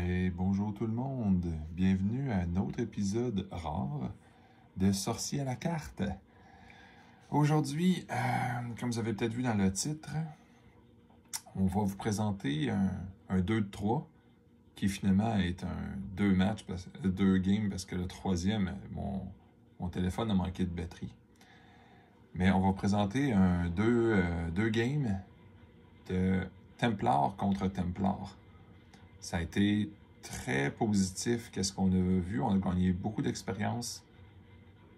Et bonjour tout le monde, bienvenue à un autre épisode rare de Sorcier à la carte. Aujourd'hui, comme vous avez peut-être vu dans le titre, on va vous présenter un 2 de 3 qui finalement est un 2 matchs, 2 games parce que le troisième, mon téléphone a manqué de batterie. Mais on va présenter un 2 games de Templar contre Templar. Ça a été très positif, qu'est-ce qu'on a vu. On a gagné beaucoup d'expérience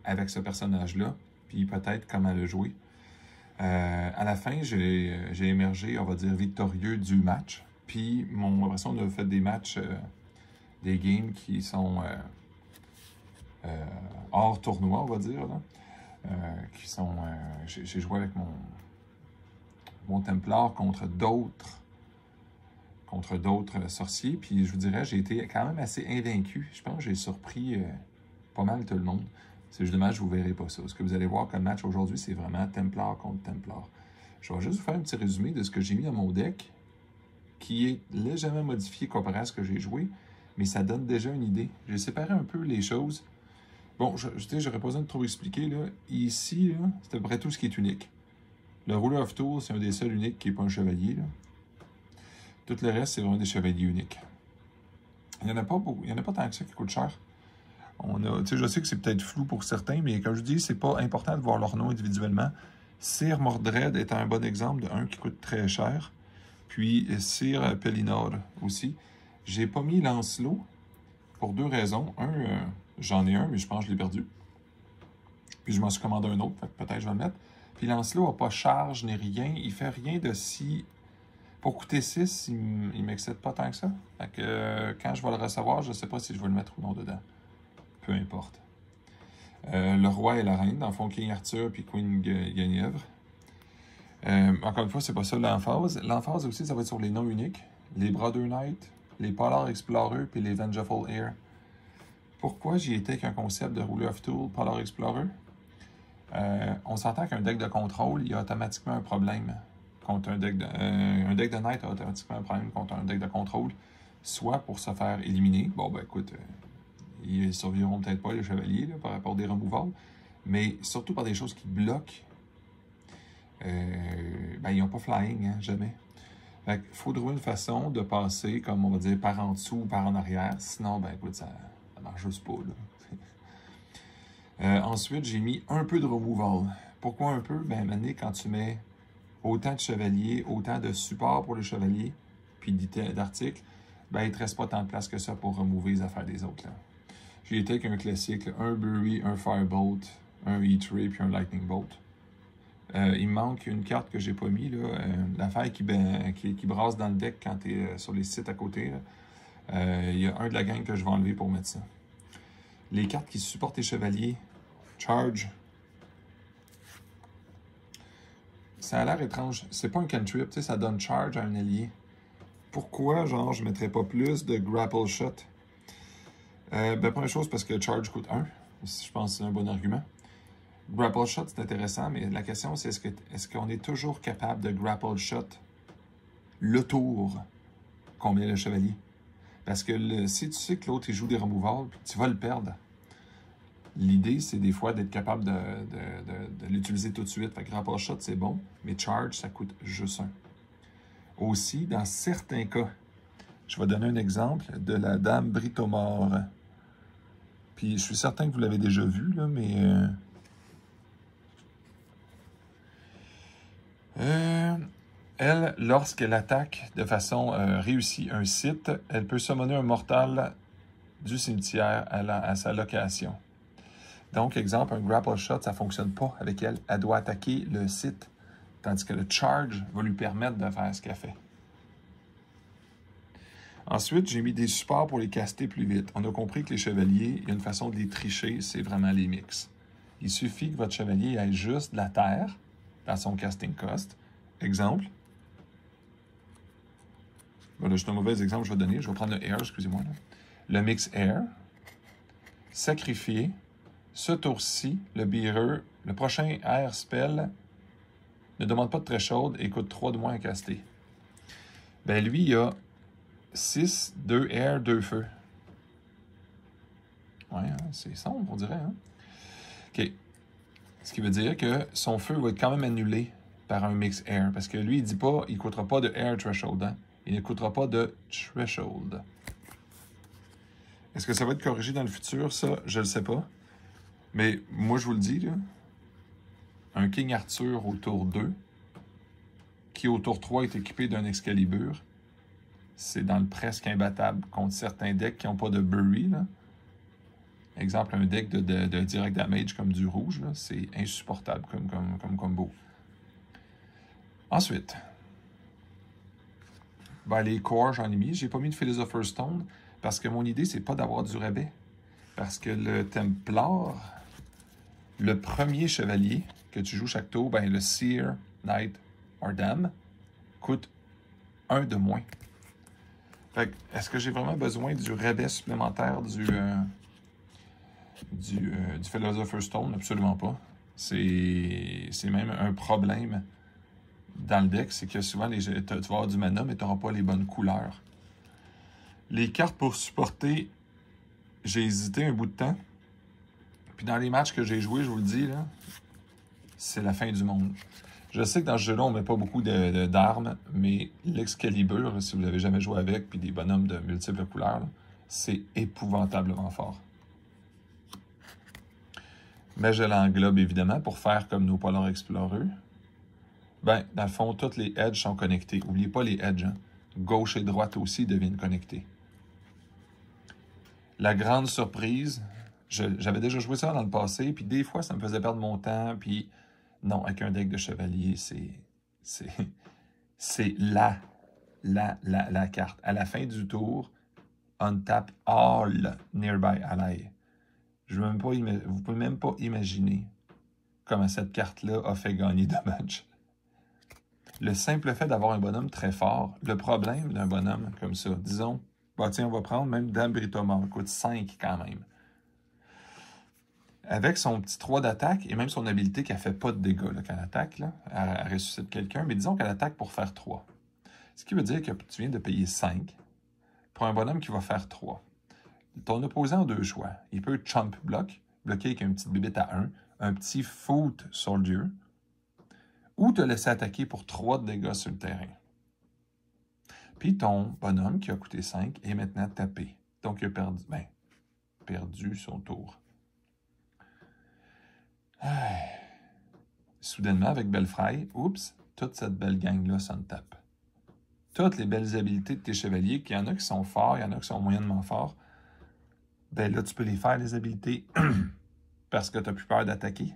avec ce personnage-là, puis peut-être comment le jouer. À la fin, j'ai émergé, on va dire, victorieux du match. Puis, après ça, on a fait des matchs, des games qui sont hors tournoi, on va dire. Là. J'ai joué avec mon Templar contre d'autres sorciers. Puis je vous dirais, j'ai été quand même assez invaincu. Je pense que j'ai surpris pas mal tout le monde. C'est juste dommage, vous ne verrez pas ça. Ce que vous allez voir comme match aujourd'hui, c'est vraiment Templar contre Templar. Je vais juste vous faire un petit résumé de ce que j'ai mis dans mon deck, qui est légèrement modifié comparé à ce que j'ai joué, mais ça donne déjà une idée. J'ai séparé un peu les choses. Bon, j'aurais pas besoin de trop expliquer. Là. Ici, c'est à peu près tout ce qui est unique. Le Ruler of Tours, c'est un des seuls uniques qui n'est pas un chevalier. Là. Tout le reste, c'est vraiment des chevaliers uniques. Il n'y en a pas beaucoup. Il n'y en a pas tant que ça qui coûte cher. Je sais que c'est peut-être flou pour certains, mais comme je dis, c'est pas important de voir leur nom individuellement. Sir Mordred est un bon exemple de un qui coûte très cher. Puis Sir Pellinor aussi. J'ai pas mis Lancelot pour deux raisons. J'en ai un, mais je pense que je l'ai perdu. Puis je m'en suis commandé un autre, peut-être je vais le mettre. Puis Lancelot n'a pas charge ni rien. Il fait rien de si... Pour coûter 6, il ne m'excite pas tant que ça. Fait que quand je vais le recevoir, je ne sais pas si je vais le mettre ou non dedans. Peu importe. Le roi et la reine, dans le fond, King Arthur puis Queen Guenièvre. Encore une fois, c'est pas ça l'emphase. L'emphase aussi, ça va être sur les noms uniques. Les Brother Knight, les Polar Explorer puis les Vengeful Heir. Pourquoi j'y étais qu'un concept de Ruler of Tool, Polar Explorer? On s'entend qu'un deck de contrôle, il y a automatiquement un problème contre un deck de Knight a automatiquement un problème contre un deck de contrôle, soit pour se faire éliminer. Bon, ben écoute, ils ne survivront peut-être pas, les chevaliers, là, par rapport à des removables, mais surtout par des choses qui bloquent. Ils n'ont pas flying, hein, jamais. Fait qu'il faut trouver une façon de passer, comme on va dire, par en dessous ou par en arrière. Sinon, ben écoute, ça ne marche juste pas. Là. Ensuite, j'ai mis un peu de removal. Pourquoi un peu? Ben, maintenant, quand tu mets autant de chevaliers, autant de support pour les chevaliers, puis d'articles, ben, il ne te reste pas tant de place que ça pour remover les affaires des autres. J'ai été avec un classique, un Bury, un Firebolt, un E-Ray, puis un Lightning Bolt. Il me manque une carte que j'ai pas mis, l'affaire qui brasse dans le deck quand tu es sur les sites à côté. Il y a un de la gang que je vais enlever pour mettre ça. Les cartes qui supportent les chevaliers, Charge. Ça a l'air étrange. C'est pas un cantrip, tu sais, ça donne charge à un allié. Pourquoi, genre, je mettrais pas plus de grapple shot? Première chose, parce que charge coûte 1. Je pense que c'est un bon argument. Grapple shot, c'est intéressant, mais la question, c'est est-ce qu'on est toujours capable de grapple shot le tour qu'on met le chevalier? Parce que si tu sais que l'autre, il joue des removables, tu vas le perdre. L'idée, c'est des fois d'être capable de l'utiliser tout de suite. Fait que grapple shot, c'est bon, mais charge, ça coûte juste 1. Aussi, dans certains cas, je vais donner un exemple de la Dame Britomore. Puis, je suis certain que vous l'avez déjà vu, là, mais... elle, lorsqu'elle attaque de façon réussie un site, elle peut summoner un mortal du cimetière à sa location. Donc, exemple, un grapple shot, ça ne fonctionne pas avec elle. Elle doit attaquer le site, tandis que le charge va lui permettre de faire ce qu'elle fait. Ensuite, j'ai mis des supports pour les caster plus vite. On a compris que les chevaliers, il y a une façon de les tricher, c'est vraiment les mix. Il suffit que votre chevalier ait juste de la terre dans son casting cost. Exemple. Voilà, juste un mauvais exemple que je vais donner. Je vais prendre le air, excusez-moi. Le mix air. Sacrifier. Ce tour-ci, le bearer, le prochain air spell ne demande pas de threshold et coûte 3 de moins à caster. Ben lui, il a 6, 2 air, 2 feu. Ouais, hein, c'est sombre, on dirait. Hein? OK. Ce qui veut dire que son feu va être quand même annulé par un mix air. Parce que lui, il dit pas, il n'écoutera pas de air threshold. Hein? Il n'écoutera pas de threshold. Est-ce que ça va être corrigé dans le futur? Ça, je le sais pas. Mais moi, je vous le dis, là, un King Arthur au tour 2, qui au tour 3 est équipé d'un Excalibur, c'est dans le presque imbattable contre certains decks qui n'ont pas de Bury. Là. Exemple, un deck de direct damage comme du rouge, c'est insupportable comme combo. Ensuite, ben, les cores, j'en ai mis. J'ai pas mis de Philosopher's Stone parce que mon idée, c'est pas d'avoir du rabais. Parce que le Templar, le premier chevalier que tu joues chaque tour, ben, le Seer, Knight, or Dame, coûte 1 de moins. Fait que, est-ce que j'ai vraiment besoin du rabais supplémentaire du Philosopher's Stone? Absolument pas. C'est même un problème dans le deck, c'est que souvent, tu vas avoir du mana, mais tu n'auras pas les bonnes couleurs. Les cartes pour supporter, j'ai hésité un bout de temps. Puis dans les matchs que j'ai joués, je vous le dis, là, c'est la fin du monde. Je sais que dans ce jeu-là, on ne met pas beaucoup d'armes, mais l'Excalibur, si vous l'avez jamais joué avec, puis des bonhommes de multiples couleurs, c'est épouvantablement fort. Mais je l'englobe évidemment pour faire comme nos Polar Explorers. Ben, dans le fond, toutes les edges sont connectés. N'oubliez pas les edges. Hein? Gauche et droite aussi deviennent connectés. La grande surprise, j'avais déjà joué ça dans le passé, puis des fois, ça me faisait perdre mon temps, puis non, avec un deck de chevalier, c'est la carte. À la fin du tour, untap all nearby ally. Vous ne pouvez même pas imaginer comment cette carte-là a fait gagner de matchs. Le simple fait d'avoir un bonhomme très fort, le problème d'un bonhomme comme ça, disons, bah tiens, on va prendre même Dame Britomar, coûte 5 quand même. Avec son petit 3 d'attaque et même son habilité qui ne fait pas de dégâts là, quand elle attaque, là, elle ressuscite quelqu'un, mais disons qu'elle attaque pour faire 3. Ce qui veut dire que tu viens de payer 5 pour un bonhomme qui va faire 3. Ton opposant a 2 choix. Il peut chump block, bloquer avec une petite bébête à 1, un petit foot soldier, ou te laisser attaquer pour 3 de dégâts sur le terrain. Puis ton bonhomme qui a coûté 5 est maintenant tapé. Donc il a perdu son tour. Soudainement, avec Belfry, oups, toute cette belle gang-là s'en tape. Toutes les belles habiletés de tes chevaliers, qu'il y en a qui sont forts, il y en a qui sont moyennement forts, ben là, tu peux les faire, les habiletés, parce que tu n'as plus peur d'attaquer.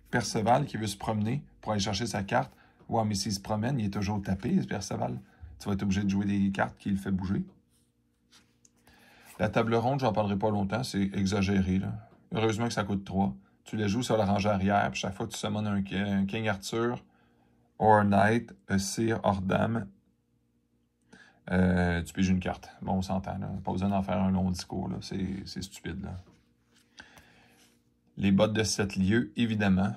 Perceval qui veut se promener pour aller chercher sa carte. Ouais, mais s'il se promène, il est toujours tapé, ce Perceval. Tu vas être obligé de jouer des cartes qui le fait bouger. La table ronde, j'en parlerai pas longtemps, c'est exagéré. Là. Heureusement que ça coûte 3. Tu les joues sur la rangée arrière, puis chaque fois que tu summones un King Arthur, or Knight, Seer, or Dame, tu piges une carte. Bon, on s'entend, là. Pas besoin d'en faire un long discours, là. C'est stupide, là. Les bottes de 7 lieux, évidemment,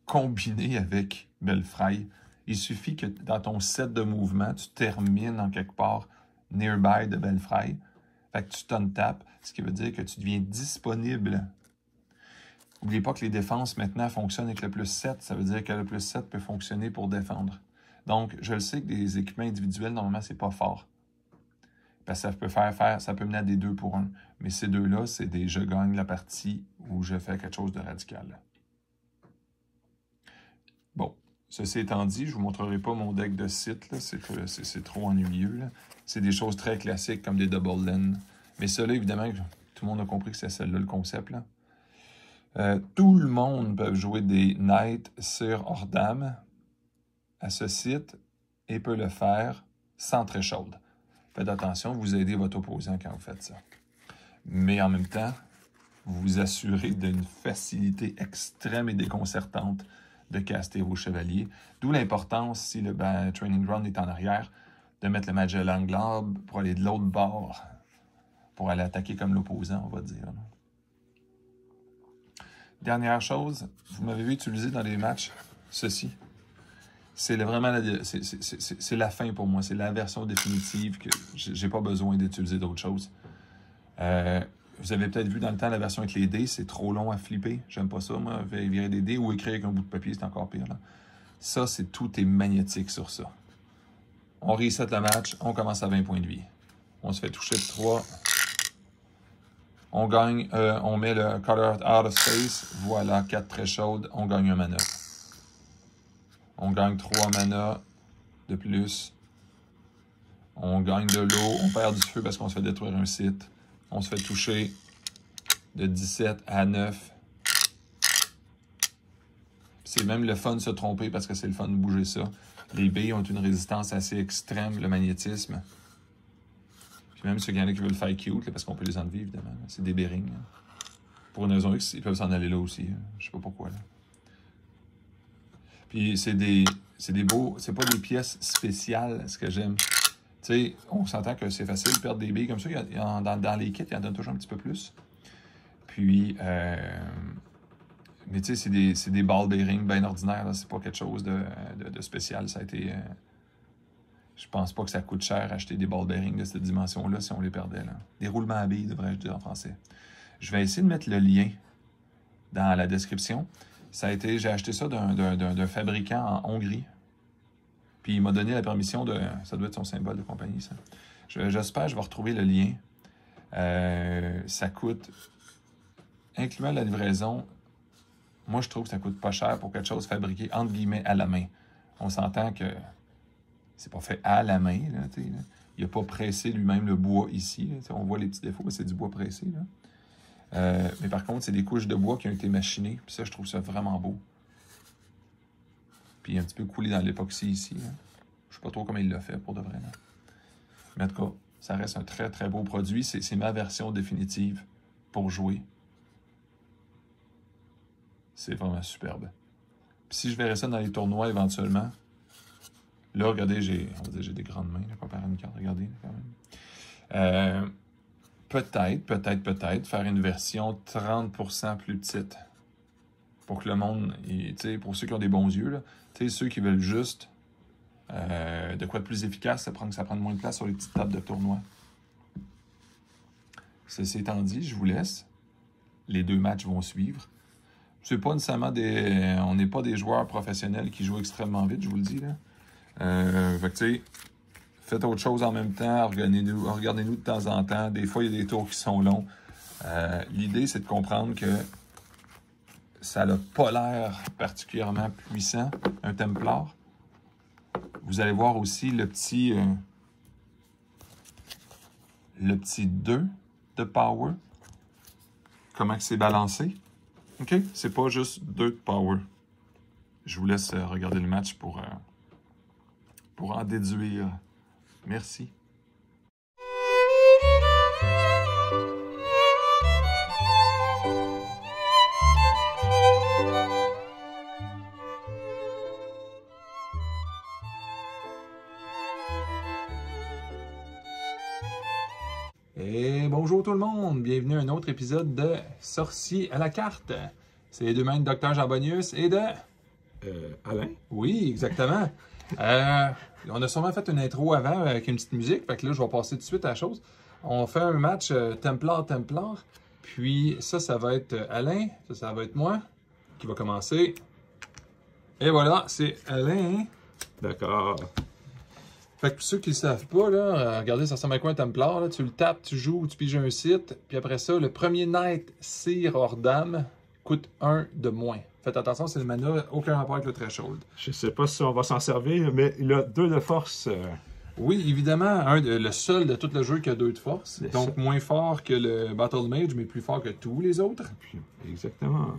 combinées avec Belfry. Il suffit que dans ton set de mouvement, tu termines en quelque part nearby de Belfry. Fait que tu t'untapes, ce qui veut dire que tu deviens disponible. N'oubliez pas que les défenses maintenant fonctionnent avec le plus 7. Ça veut dire que le plus 7 peut fonctionner pour défendre. Donc, je le sais que des équipements individuels, normalement, c'est pas fort. Parce que ça peut mener à des 2 pour 1. Mais ces deux-là, c'est des je gagne la partie ou je fais quelque chose de radical. Bon, ceci étant dit, je ne vous montrerai pas mon deck de site. C'est trop ennuyeux. C'est des choses très classiques comme des double lane. Mais cela, évidemment, tout le monde a compris que c'est celle-là le concept. Là. Tout le monde peut jouer des Knight, Seer, or Dame à ce site et peut le faire sans threshold. Faites attention, vous aidez votre opposant quand vous faites ça. Mais en même temps, vous vous assurez d'une facilité extrême et déconcertante de caster vos chevaliers. D'où l'importance, si le Training Ground est en arrière, de mettre le Magellan Globe pour aller de l'autre bord, pour aller attaquer comme l'opposant, on va dire. Dernière chose, vous m'avez vu utiliser dans les matchs ceci. c'est vraiment c'est la fin pour moi. C'est la version définitive que j'ai pas besoin d'utiliser d'autres choses. Vous avez peut-être vu dans le temps la version avec les dés, c'est trop long à flipper. J'aime pas ça, moi, virer des dés ou écrire avec un bout de papier, c'est encore pire. Là. Ça, tout est magnétique sur ça. On reset le match, on commence à 20 points de vie. On se fait toucher de 3. On gagne, on met le Color Out of Space. Voilà, 4 très chaudes, on gagne un mana. On gagne 3 mana de plus. On gagne de l'eau, on perd du feu parce qu'on se fait détruire un site. On se fait toucher de 17 à 9. C'est même le fun de se tromper parce que c'est le fun de bouger ça. Les billes ont une résistance assez extrême, le magnétisme. Puis même ceux qui qui veulent le faire cute, là, parce qu'on peut les enlever, évidemment. C'est des bearings. Là. Pour une raison X, ils peuvent s'en aller là aussi. Là. Je sais pas pourquoi. Là. Puis c'est des beaux... C'est pas des pièces spéciales, ce que j'aime. Tu sais, on s'entend que c'est facile de perdre des billes comme ça. Dans les kits, il y en donne toujours un petit peu plus. Puis, mais tu sais, c'est des ball bearings bien ordinaires. C'est pas quelque chose de spécial. Ça a été... je pense pas que ça coûte cher acheter des ball bearings de cette dimension-là si on les perdait. Là. Des roulements à billes, devrais-je dire en français. Je vais essayer de mettre le lien dans la description. J'ai acheté ça d'un fabricant en Hongrie. Puis il m'a donné la permission de... Ça doit être son symbole de compagnie, ça. J'espère que je vais retrouver le lien. Ça coûte... Incluant la livraison, moi, je trouve que ça coûte pas cher pour quelque chose fabriqué, entre guillemets, à la main. On s'entend que c'est pas fait à la main. Là, là. Il n'a pas pressé lui-même le bois ici. Là, on voit les petits défauts, mais c'est du bois pressé. Là. Mais par contre, c'est des couches de bois qui ont été machinées. Puis ça, je trouve ça vraiment beau. Puis un petit peu coulé dans l'époxy ici. Là. Je sais pas trop comment il l'a fait pour de vrai. Là. Mais en tout cas, ça reste un très très beau produit. C'est ma version définitive pour jouer. C'est vraiment superbe. Puis si je verrais ça dans les tournois éventuellement, là, regardez, j'ai des grandes mains là, comparé à une carte. Regardez, quand même. Peut-être faire une version 30% plus petite. Pour que le monde, pour ceux qui ont des bons yeux, là, ceux qui veulent juste de quoi de plus efficace, ça prend moins de place sur les petites tables de tournoi. Ceci étant dit, je vous laisse. Les 2 matchs vont suivre. C'est pas nécessairement on n'est pas des joueurs professionnels qui jouent extrêmement vite, je vous le dis. Là. Fait que, tu sais, faites autre chose en même temps, regardez-nous de temps en temps. Des fois, il y a des tours qui sont longs. L'idée, c'est de comprendre que ça n'a pas l'air particulièrement puissant, un Templar. Vous allez voir aussi le petit 2 de power. Comment c'est balancé. OK? C'est pas juste 2 de power. Je vous laisse regarder le match pour en déduire. Merci. Et bonjour tout le monde, bienvenue à un autre épisode de Sorcier à la carte. C'est les 2 mains de Dr. Jambonius et de... Alain? Oui, exactement. On a sûrement fait une intro avant avec une petite musique, fait que là je vais passer tout de suite à la chose. On fait un match Templar, puis ça va être Alain, ça va être moi qui va commencer. Et voilà, c'est Alain. D'accord. Fait que pour ceux qui ne le savent pas, là, regardez, ça ressemble à quoi un Templar? Là? Tu le tapes, tu joues, tu piges un site, puis après ça, le premier Knight, Cire hors dame, coûte 1 de moins. Faites attention, c'est le mana, aucun rapport avec le threshold. Je sais pas si on va s'en servir, mais il a 2 de force. Oui, évidemment, le seul de tout le jeu qui a 2 de force. Donc moins fort que le Battle Mage, mais plus fort que tous les autres. Exactement.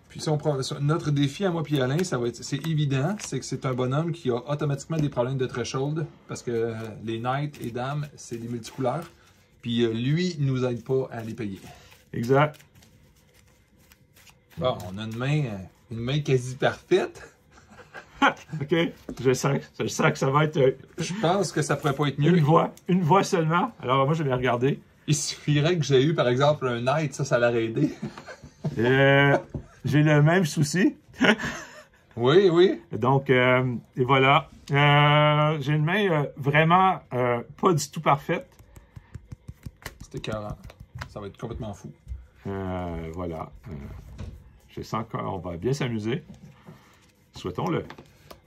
Puis si on prend notre défi à moi et Alain, c'est évident, c'est que c'est un bonhomme qui a automatiquement des problèmes de threshold parce que les knights et dames, c'est des multicouleurs. Puis lui, il nous aide pas à les payer. Exact. Bon, on a une main quasi parfaite. OK. Je sens que ça va être... Je pense que ça pourrait pas être mieux. Une voix seulement. Alors moi, je vais regarder. Il suffirait que j'ai eu, par exemple, un knight, ça l'aurait aidé. J'ai le même souci. Oui, oui. Donc, et voilà. J'ai une main vraiment pas du tout parfaite. C'était 40. Ça va être complètement fou. Voilà. Je sens qu'on va bien s'amuser. Souhaitons-le.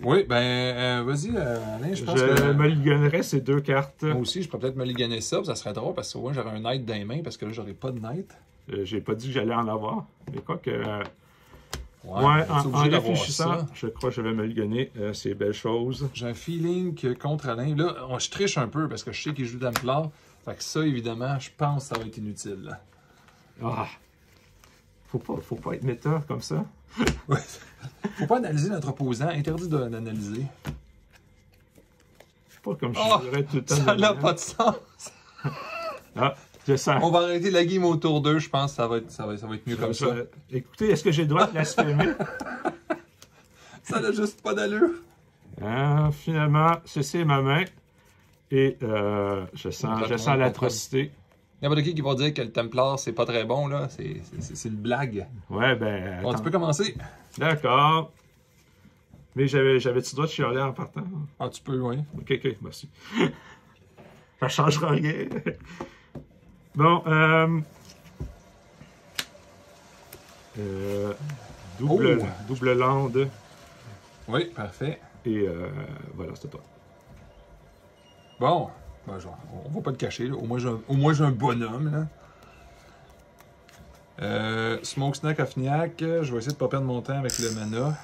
Oui, ben, vas-y, Alain, je pense Je que... me ligonnerais ces 2 cartes. Moi aussi, je pourrais peut-être me liganer ça serait drôle, parce que au moins, j'aurais un knight dans les mains, parce que là, j'aurais pas de knight. J'ai pas dit que j'allais en avoir. Mais quoi que... Ouais, en réfléchissant, je crois que je vais me ligonner ces belles choses. J'ai un feeling que contre Alain, là, je triche un peu, parce que je sais qu'il joue Templar. Fait que ça, évidemment, je pense que ça va être inutile. Là. Ah! Faut pas être méta comme ça. Ouais. Faut pas analyser notre opposant. Interdit d'analyser. Pas comme je Oh, dirais tout le temps. Ça n'a pas de sens. Ah, je sens. On va arrêter la game au tour 2. Je pense que ça va être mieux comme ça. Écoutez, est-ce que j'ai le droit de blasphémer? Ça n'a juste pas d'allure. Finalement, ceci est ma main. Et je sens l'atrocité. N'importe qui va dire que le Templar, c'est pas très bon, là. C'est une blague. Ouais, ben... Bon, tu peux commencer. D'accord. Mais j'avais-tu le droit de chialer en partant? Ah, tu peux, oui. OK, merci. Ça changera rien. Bon, double lande. Oui, parfait. Et voilà, c'est toi. Bon, ben, on va pas le cacher, là. Au moins, j'ai un bonhomme, là. Smokestack Afniac, je vais essayer de pas perdre mon temps avec le mana.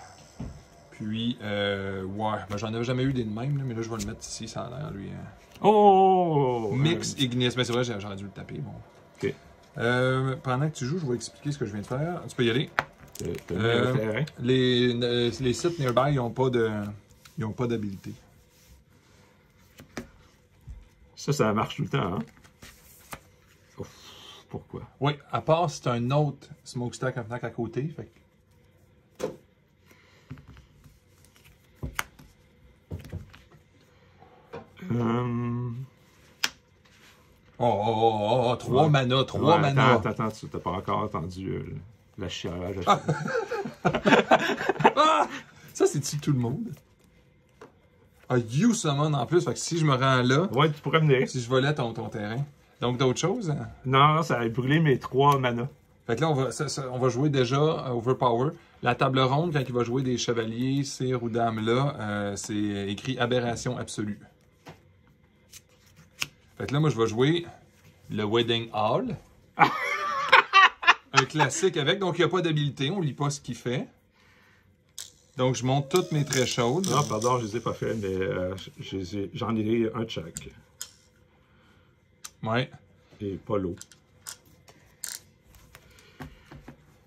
Puis, ouais, ben, j'en avais jamais eu des de même, là, mais là, je vais le mettre ici, ça a l'air, lui. Oh! Mix Ignis, mais c'est vrai, j'aurais dû le taper, bon. OK. Pendant que tu joues, je vais expliquer ce que je viens de faire. Tu peux y aller. Terrain. Les sites nearby, ils n'ont pas d'habilité. Ça marche tout le temps, hein? Ouf, pourquoi? Oui, à part si c'est un autre Smokestack à côté. Fait que... Oh, 3 mana, 3 mana. Attends, tu n'as pas encore entendu la chialage. Ah! Ça, c'est-tu tout le monde? Ah, You Summon en plus, fait que si je me rends là, Ouais, tu pourrais venir. si je volais ton terrain. Donc d'autres choses? Hein? Non, ça a brûlé mes 3 mana. Fait que là, on va jouer déjà Overpower. La table ronde, quand il va jouer des chevaliers, sire ou dame là, c'est écrit Aberration absolue. Fait que là, moi, je vais jouer le Wedding Hall. Un classique avec, donc il n'y a pas d'habilité, on lit pas ce qu'il fait. Donc, je monte toutes mes traits chaudes. Non, pardon, je les ai pas fait, mais j'en ai un de chaque. Ouais. Et pas l'eau.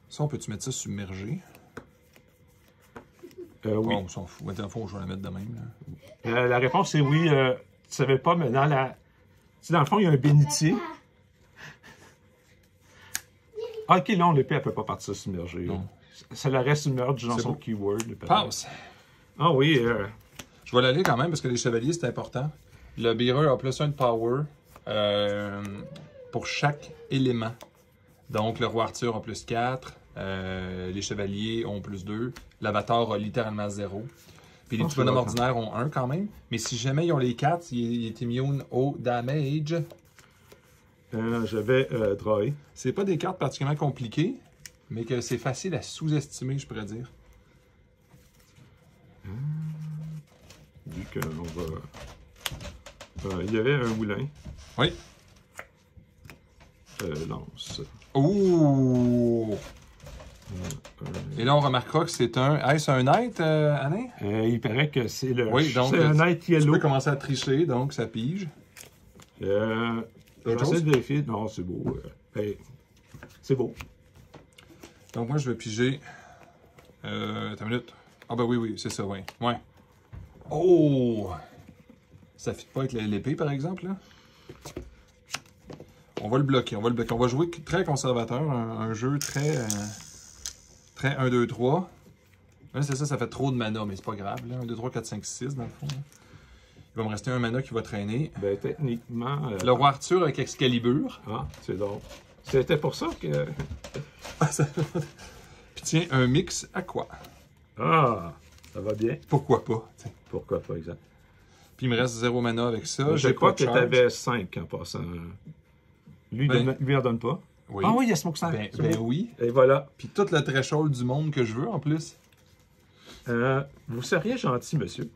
Ça, on peut-tu mettre ça submergé? Oui. Bon, on s'en fout. Dans le fond, je vais la mettre de même. Là. La réponse c'est oui. Tu savais pas, mais dans la... Tu sais, dans le fond, il y a un bénitier. Ah, ok, là, l'épée, elle peut pas partir submergée. Non. Ça la reste submerge dans C'est son beau. keyword. Passe! Ah oui. Je vais l'aller quand même parce que les chevaliers, c'est important. Le bearer a +1 de power pour chaque élément. Donc, le roi Arthur a +4. Les chevaliers ont +2. L'avatar a littéralement 0. Puis les petits bonhommes ordinaires ont 1 quand même. Mais si jamais ils ont les 4, il est immune au damage. Je vais drawer. C'est pas des cartes particulièrement compliquées, mais que c'est facile à sous-estimer, je pourrais dire. Vu qu'on va... il y avait un moulin. Oui. Lance. Ouh! Et là, on remarquera que c'est un... Est-ce un knight, Alain? Il paraît que c'est le... Oui, donc c'est un knight tu yellow. peux commencer à tricher, donc ça pige. Je vais essayer de vérifier. Non, c'est beau. Hey, c'est beau. Donc moi, je vais piger... Attends une minute. Ah ben oui, c'est ça, oui. Ouais. Oh! Ça fit pas avec l'épée, par exemple, là? On va le bloquer, on va jouer très conservateur, un jeu très 1, 2, 3. Là, c'est ça fait trop de mana, mais c'est pas grave. Là. 1, 2, 3, 4, 5, 6 dans le fond. Là. Il va me rester un mana qui va traîner. Ben, techniquement... Le roi Arthur avec Excalibur. Ah, c'est drôle. C'était pour ça que... Puis tiens, un mix à quoi? Ah! Ça va bien? Pourquoi pas? T'sais. Pourquoi pas, exact. Puis il me reste 0 mana avec ça. Je crois que tu avais 5 en passant. Lui, lui en donne pas. Oui. Ah oui, il y a Smoke 5. Ben oui. Et voilà. Puis tout le threshold du monde que je veux en plus. Vous seriez gentil, monsieur.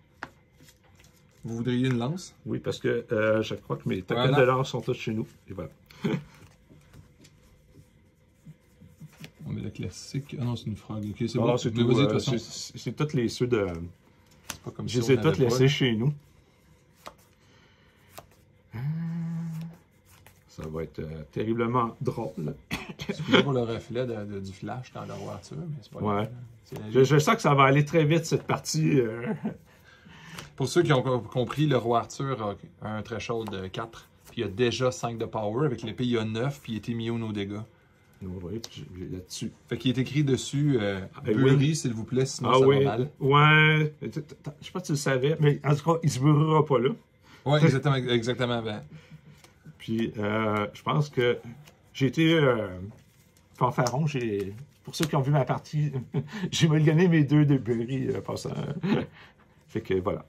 Vous voudriez une lance? Oui, parce que je crois que mes tokens de lance sont tous chez nous. Et voilà. On met le classique. Ah non, c'est une frog. Ok, c'est bon. bon. C'est tous les ceux de. C'est pas comme je si les ai tous laissés chez nous. Ça va être terriblement drôle. Excusez pour le reflet du flash dans la voiture, mais c'est pas ouais. grave. Je sens que ça va aller très vite cette partie. Pour ceux qui ont compris, le roi Arthur a un threshold de 4. Puis il a déjà 5 de power. Avec l'épée, il y a 9. Puis il est immune aux dégâts. Oui, là-dessus. Fait qu'il est écrit dessus Bury, s'il vous plaît, sinon ça va mal. Ouais. Je sais pas si tu le savais, mais en tout cas, il se brûlera pas là. Ouais, exactement. Ben. Puis, je pense que j'ai été fanfaron. Pour ceux qui ont vu ma partie, j'ai mulligané mes 2 de Bury passant. Fait que voilà.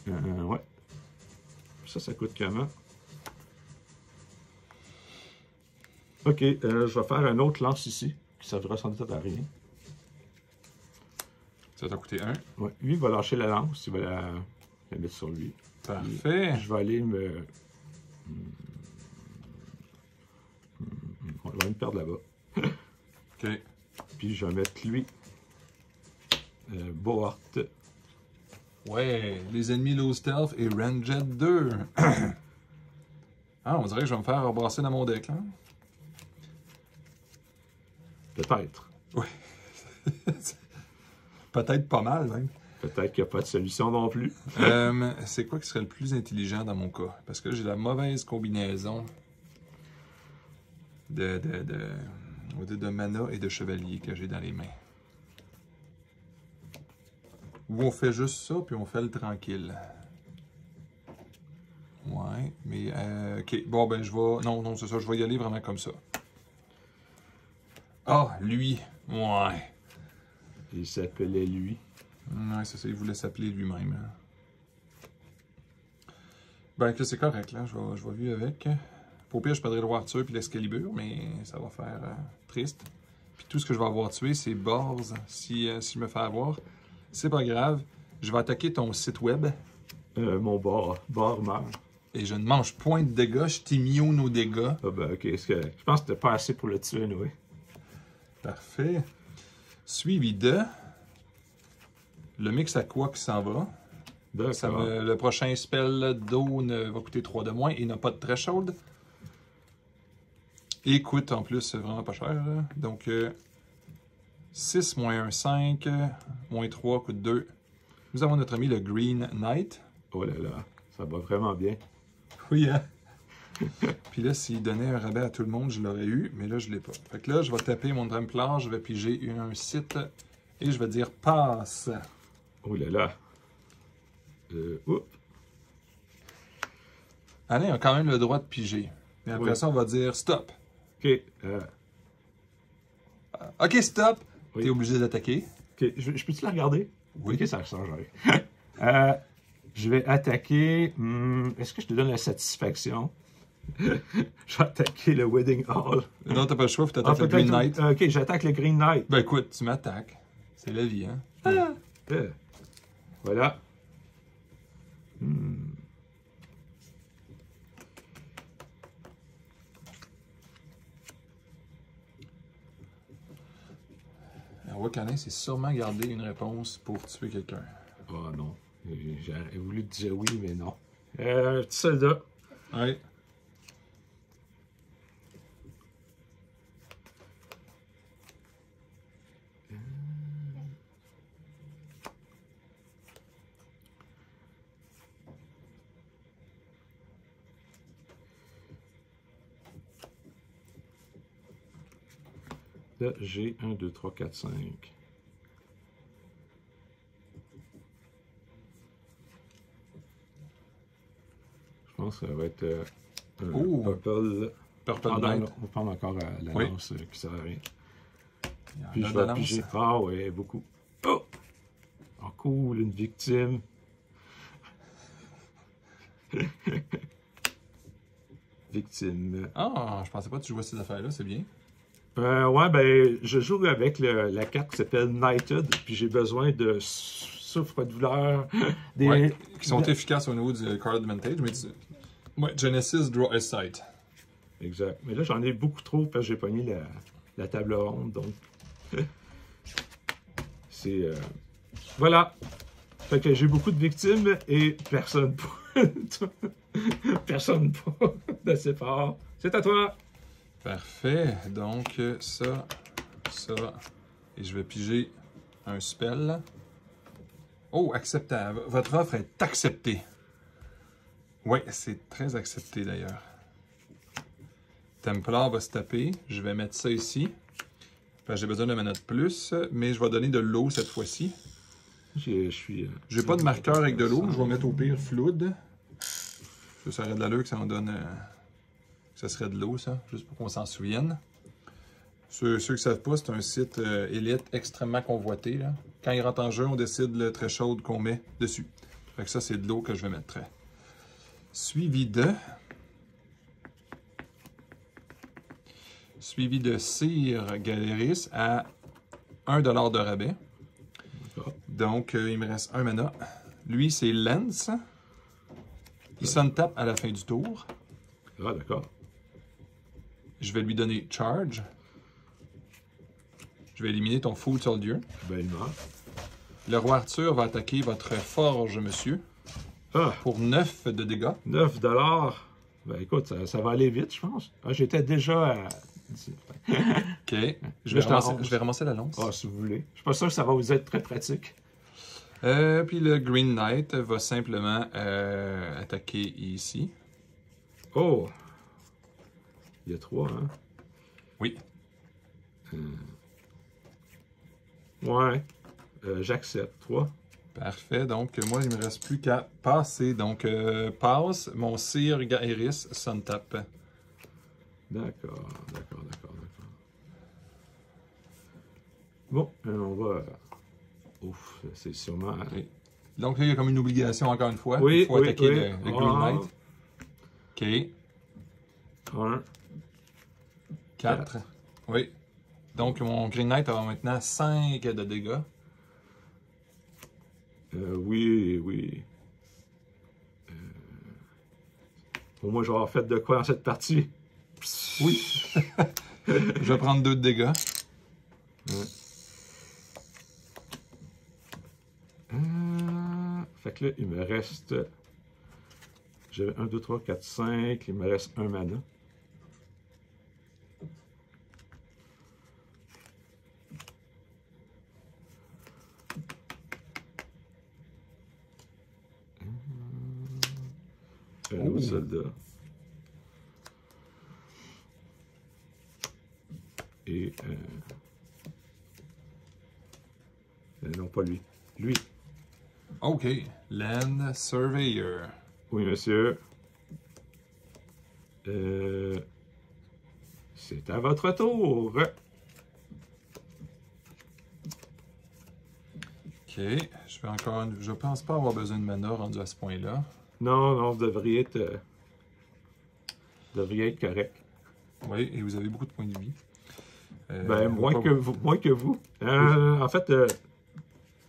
Ouais. Ça coûte comment? Ok, je vais faire un autre lance ici, qui servira sans doute à rien. Ça t'a coûté 1. Ouais, lui, il va lâcher la lance, il va la mettre sur lui. Parfait. Puis, je vais aller me... On va me perdre là-bas. Ok. Puis je vais mettre lui. Bohart. Ouais, les ennemis low stealth et ranged 2. Ah, on dirait que je vais me faire rebrasser dans mon deck, là. Peut-être. Oui. Peut-être pas mal, même. Peut-être qu'il n'y a pas de solution non plus. C'est quoi qui serait le plus intelligent dans mon cas? Parce que j'ai la mauvaise combinaison de mana et de chevalier que j'ai dans les mains. Ou on fait juste ça, puis on fait le tranquille. Ouais, mais... ok, bon, ben je vais... Non, c'est ça, je vais y aller vraiment comme ça. Ah, lui! Ouais. Il s'appelait lui. Ouais, c'est ça, il voulait s'appeler lui-même. Hein. Ben, que c'est correct, là, je vais lui avec. Pour pire, je perdrai le roi Arthur puis l'Excalibur, mais ça va faire triste. Puis tout ce que je vais avoir tué, c'est Borz, si je me fais avoir. C'est pas grave, je vais attaquer ton site web. Mon bord meurt. Et je ne mange point de dégâts, je t'immune aux dégâts. Ah ben ok, je pense que c'était pas assez pour le tuer, oui. Parfait. Suivi de... Le mix à quoi qui s'en va. Le prochain spell d'eau va coûter 3 de moins et n'a pas de threshold. Et coûte en plus vraiment pas cher. Là. Donc 6 moins 1, 5, moins 3 coûte 2. Nous avons notre ami le Green Knight. Oh là là, ça va vraiment bien. Oui, hein? Puis là, s'il donnait un rabais à tout le monde, je l'aurais eu, mais là, je l'ai pas. Fait que là, je vais taper mon Tramplar, je vais piger un site et je vais dire passe. Oh là là. Alain a quand même le droit de piger. Mais après ça, on va dire stop. OK. OK, stop. Oui. T'es obligé d'attaquer. OK. Je peux-tu la regarder? Oui. OK, ça change rien. Je vais attaquer... Est-ce que je te donne la satisfaction? Je vais attaquer le Wedding Hall. Non, t'as pas le choix, faut t'attaquer le Green Knight. OK, j'attaque le Green Knight. Ben écoute, tu m'attaques. C'est la vie, hein? Voilà. On voit qu'Alain s'est sûrement gardé une réponse pour tuer quelqu'un. Oh non. J'ai voulu te dire oui, mais non. Petit soldat. Oui. Là, j'ai 1, 2, 3, 4, 5. Je pense que ça va être un Oh! Purple. Purple Ah, Knight. non, on va prendre encore la Oui. lance qui sert à rien. Il y en Puis a je de la vais lance. piger. Ah ouais, beaucoup. Oh! Oh, cool, une victime. Victime. Ah, je pensais pas que tu jouais ces affaires-là, c'est bien. Ouais, ben, je joue avec la carte qui s'appelle Knighted, puis j'ai besoin de souffre-douleur. Ouais, qui sont efficaces au niveau du card advantage, mais ouais, Genesis Draw a Sight. Exact. Mais là, j'en ai beaucoup trop parce que j'ai pogné la table ronde, donc. C'est. Voilà. Fait que j'ai beaucoup de victimes et personne personne pas d'assez fort. C'est à toi. Parfait. Donc, ça, et je vais piger un spell. Oh, acceptable. Votre offre est acceptée. Oui, c'est très accepté d'ailleurs. Templar va se taper. Je vais mettre ça ici. J'ai besoin de mana de plus, mais je vais donner de l'eau cette fois-ci. Je suis. J'ai pas de marqueur avec de l'eau. Je vais mettre au pire Flood. Ça aurait de l'allure que ça en donne. Que ça serait de l'eau, ça, juste pour qu'on s'en souvienne. Ceux qui ne savent pas, c'est un site élite extrêmement convoité. Là. Quand il rentre en jeu, on décide le threshold qu'on met dessus. Fait que ça, c'est de l'eau que je vais mettre. Suivi de Sire Galeris à 1$ de rabais. Donc, il me reste un mana. Lui, c'est Lens. Il sonne tape à la fin du tour. Ah, d'accord. Je vais lui donner Charge. Je vais éliminer ton Fool Soldier. Ben, il meurt. Le roi Arthur va attaquer votre forge, monsieur, Ah, pour 9 de dégâts. 9 $. Ben, écoute, ça va aller vite, je pense. Ah, j'étais déjà à. OK. Je vais ramasser la lance. Ah, si vous voulez. Je suis pas sûr que ça va vous être très pratique. Puis le Green Knight va simplement attaquer ici. Oh! Il y a 3, hein? Oui. Ouais. J'accepte. 3. Parfait. Donc, moi, il me reste plus qu'à passer. Donc, passe. Mon Sire Galeris sonne tape. D'accord. Bon, on va. Ouf, c'est sûrement. Okay. Donc, là, il y a comme une obligation, encore une fois. Oui, il faut attaquer le Green Ah. Knight. OK. 1. 4. Oui. Donc, mon Green Knight a maintenant 5 de dégâts. Oui. Au moins, je vais avoir fait de quoi dans cette partie? Oui. Je vais prendre 2 de dégâts. Ouais. Fait que là, il me reste. J'avais 1, 2, 3, 4, 5. Il me reste un mana. Un autre soldat. Et. Non, pas lui. Lui. OK. Land Surveyor. Oui, monsieur. C'est à votre tour. OK. Je pense pas avoir besoin de mana rendu à ce point-là. Non, vous devriez être correct. Oui, et vous avez beaucoup de points de vie. Ben, moins que vous. En fait,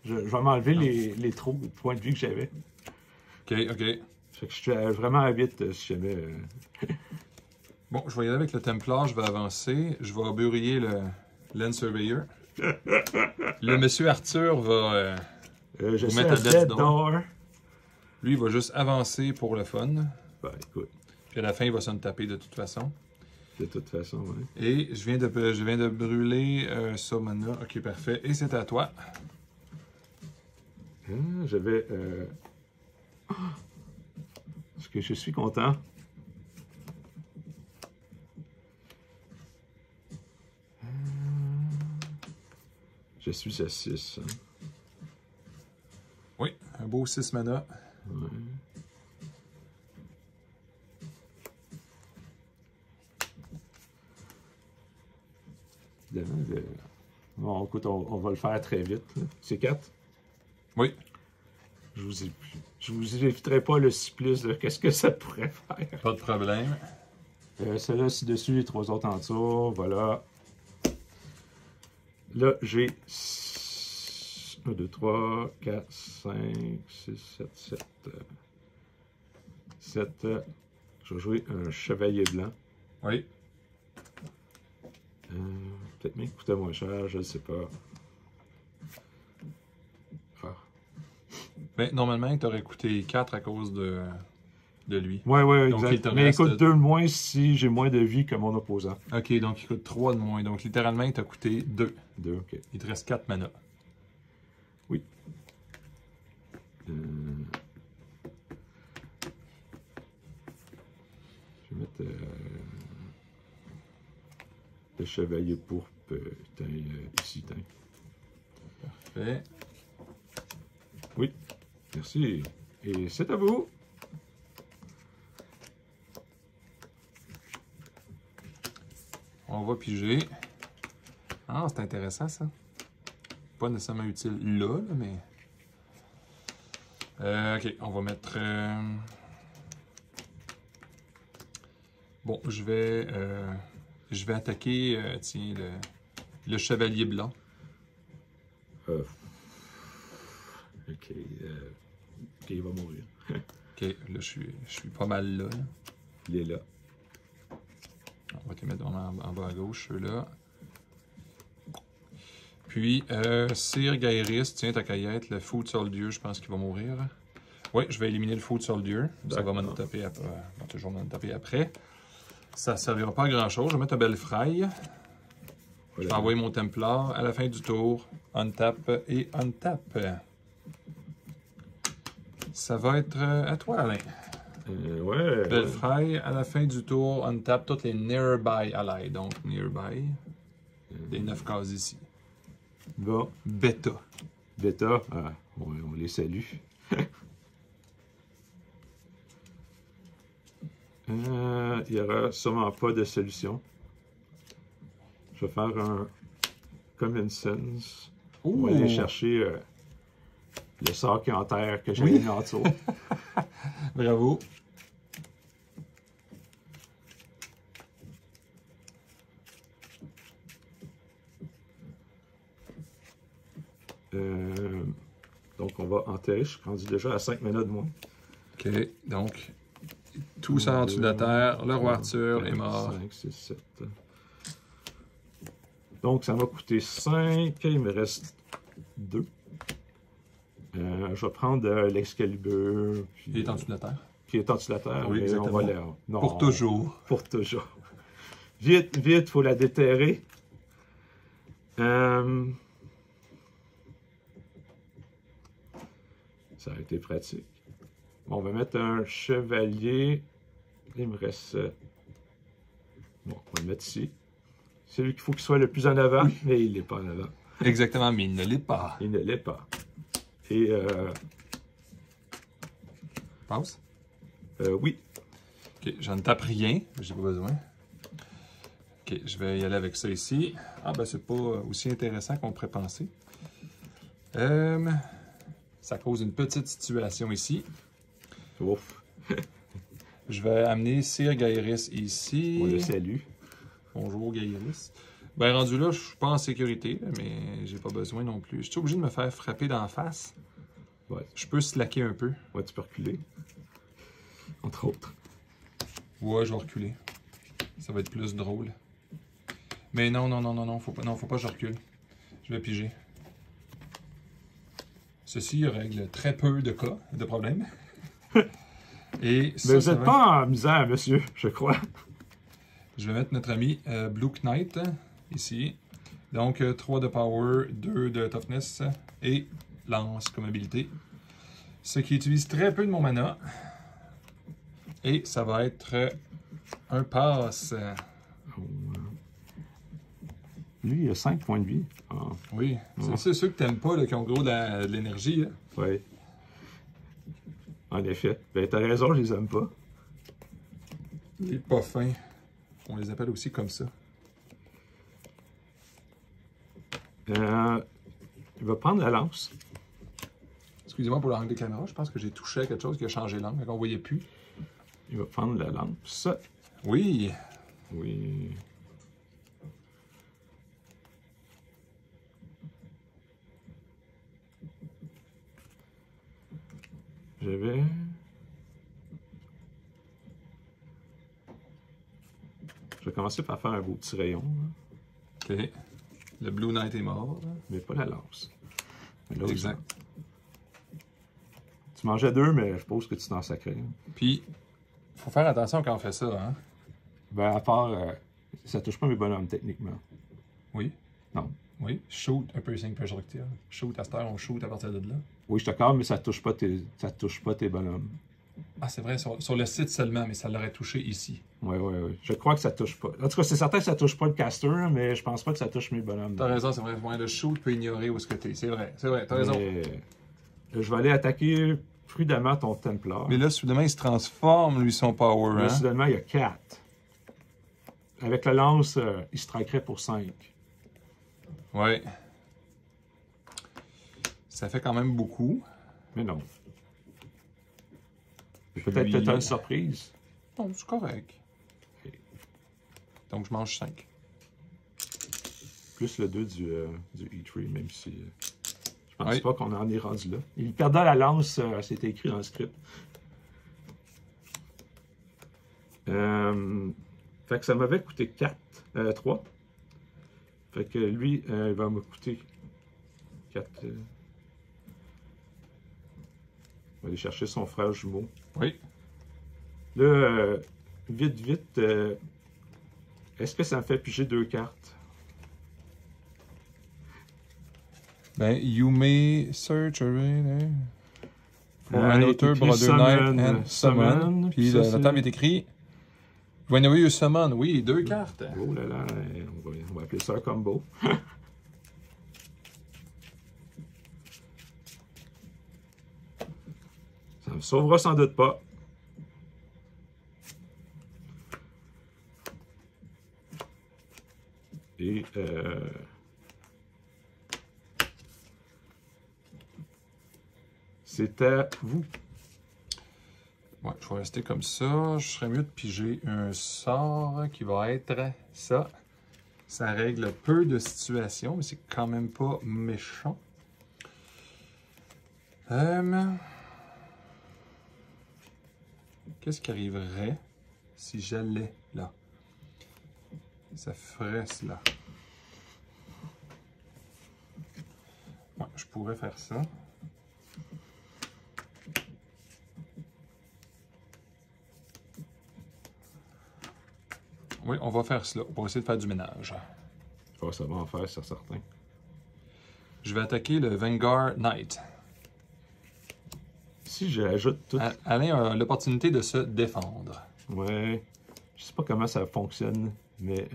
je vais m'enlever les trop de points de vie que j'avais. OK. Fait que je suis vraiment à vite si jamais. Bon, je vais y aller avec le Templar, je vais avancer. Je vais brûler le Land Surveyor. Le monsieur Arthur va Je vous sais mettre à à death's door. door. Lui, il va juste avancer pour le fun. Ben, écoute, Puis à la fin, il va se taper de toute façon. de toute façon, oui. Et je viens de brûler ça mana. OK, parfait. Et c'est à toi. J'avais. Est-ce que je suis content? Je suis à 6. Hein? Oui, un beau 6 mana. Ouais. Bon, écoute, on va le faire très vite. C'est 4. Oui. Je vous éviterai pas le 6+, de qu'est-ce que ça pourrait faire. Pas de problème. Celle-là ci-dessus, les 3 autres en dessous, voilà. Là, j'ai 1, 2, 3, 4, 5, 6, 7, 7. 7. Je vais jouer un chevalier blanc. Oui. Peut-être même coûter moins cher, je ne sais pas. Ah. Ben, normalement, il t'aurait coûté 4 à cause de lui. Ouais, Donc, il exact. te Mais il reste- coûte 2 de moins si j'ai moins de vie que mon opposant. Ok, donc il coûte 3 de moins. Donc, littéralement, il t'a coûté 2. 2, ok. Il te reste 4 mana. Oui. Je vais mettre le chevalier pourpre ici. Parfait. Oui. Merci. Et c'est à vous. On va piger. Ah, c'est intéressant, ça. Pas nécessairement utile là, mais... ok, on va mettre... Bon, je vais attaquer, tiens, le chevalier blanc. Ok, il va mourir. Ok, là, je suis pas mal là. Il est là. On va te mettre en bas à gauche, ceux-là. Puis, Sir Gairis, tiens, ta caillette, le Food Soldier, je pense qu'il va mourir. Oui, je vais éliminer le Food Soldier. Ça va m'en taper après. Va toujours m'en taper après. Ça ne servira pas à grand-chose. Je vais mettre un bel fry. Je vais envoyer mon Templar à la fin du tour. Untap et untap. Ça va être à toi, Alain. Ouais. Belfry, à la fin du tour, untap toutes les nearby allies. Donc, nearby, les 9 cases ici. Bon. Beta. Beta, on les salue. Il n'y aura sûrement pas de solution. Je vais faire un Common Sense. On va aller chercher le sort qui est en terre que j'avais mis en dessous. Bravo. Donc, on va enterrer. Je suis rendu déjà à 5 minutes de moins. Ok, donc, tout ça en dessous de la terre. Le roi Arthur est mort. 5, 6, 7. Donc, ça m'a coûté 5. Il me reste 2. Je vais prendre l'Excalibur. Il est en dessous de la terre. Qui est en dessous de la terre. Oui, exactement. On va là. Non, Pour toujours. Pour toujours. Vite, vite, il faut la déterrer. Ça a été pratique. Bon, on va mettre un chevalier. Il me reste... Bon, on va le mettre ici. C'est lui qu'il faut qu'il soit le plus en avant, mais il n'est pas en avant. Exactement, mais il ne l'est pas. Il ne l'est pas. Et... Passe? Oui. Ok, j'en tape rien, j'ai pas besoin. Ok, je vais y aller avec ça ici. Ah ben c'est pas aussi intéressant qu'on pourrait penser. Ça cause une petite situation ici. Ouf. Je vais amener Sir Gairis ici. On le salue. Bonjour Gairis. Ben rendu là, je suis pas en sécurité, mais j'ai pas besoin non plus. Je suis obligé de me faire frapper d'en face. Ouais. Je peux slacker un peu. Ouais, tu peux reculer. Entre autres. Ouais, je vais reculer. Ça va être plus drôle. Mais non, faut pas que je recule. Je vais piger. Ceci règle très peu de cas, de problèmes. Et ça, mais vous n'êtes pas en misère, monsieur, je crois. Je vais mettre notre ami Blue Knight ici. Donc 3 de power, 2 de toughness et lance comme habilité. Ce qui utilise très peu de mon mana. Et ça va être un pass. Lui, il a 5 points de vie. Ah. Oui, c'est ceux que t'aimes pas, là, qui ont gros de l'énergie. Oui. En effet. Ben, t'as raison, je les aime pas. Les pas fins. On les appelle aussi comme ça. Il va prendre la lance. Excusez-moi pour l'angle de caméra, je pense que j'ai touché à quelque chose qui a changé l'angle, qu'on ne voyait plus. Il va prendre la lance. Oui. Oui. Je vais... Je vais commencer par faire un beau petit rayon. Là. OK. Le Blue Knight est mort. Là. Mais pas la lance. Exact. Tu mangeais 2, mais je suppose que tu t'en sacrais. Puis, faut faire attention quand on fait ça, hein? Ben, à part... ça touche pas mes bonhommes, techniquement. Oui. Non. Oui. Shoot un piercing projectile. Shoot à cette heure, on shoot à partir de là. Oui, je t'accorde, mais ça touche pas tes bonhommes. Ah, c'est vrai, sur le site seulement, mais ça l'aurait touché ici. Oui. Je crois que ça touche pas. En tout cas, c'est certain que ça touche pas le caster, mais je pense pas que ça touche mes bonhommes. T'as raison, c'est vrai. Ouais, le shoot peut ignorer où est-ce que t'es. C'est vrai, t'as raison. Je vais aller attaquer prudemment ton Templar. Mais là, soudainement, il se transforme, lui, son power. Là, hein? soudainement, il y a 4. Avec la lance, il strikerait pour 5. Ouais. Ça fait quand même beaucoup. Mais non. Peut-être une surprise. Non, c'est correct. Donc, je mange 5. Plus le 2 du E3, même si... je pense oui. pas qu'on en est rendu là. Il perdait la lance, c'était écrit dans le script. Fait que ça m'avait coûté 3. Fait que lui, il va me coûter 4. On va aller chercher son frère jumeau. Oui. Là, vite, est-ce que ça me fait piger 2 cartes? Ben, you may search for an author, écrit Brother Knight and Summon. Puis ça, la table est écrit Whenever you summon. Oui, 2 cartes. Oh là là, on va appeler ça un combo. Ça me sauvera sans doute pas. Et c'est à vous. Ouais, je vais rester comme ça. Je serais mieux de piger un sort qui va être ça. Ça règle peu de situations, mais c'est quand même pas méchant. Qu'est-ce qui arriverait si j'allais là? Ça ferait cela. Ouais, je pourrais faire ça. Oui, on va faire cela pour essayer de faire du ménage. Oh, ça va en faire, c'est certain. Je vais attaquer le Vanguard Knight. Si j'ajoute tout... Alain a l'opportunité de se défendre. Ouais. Je sais pas comment ça fonctionne, mais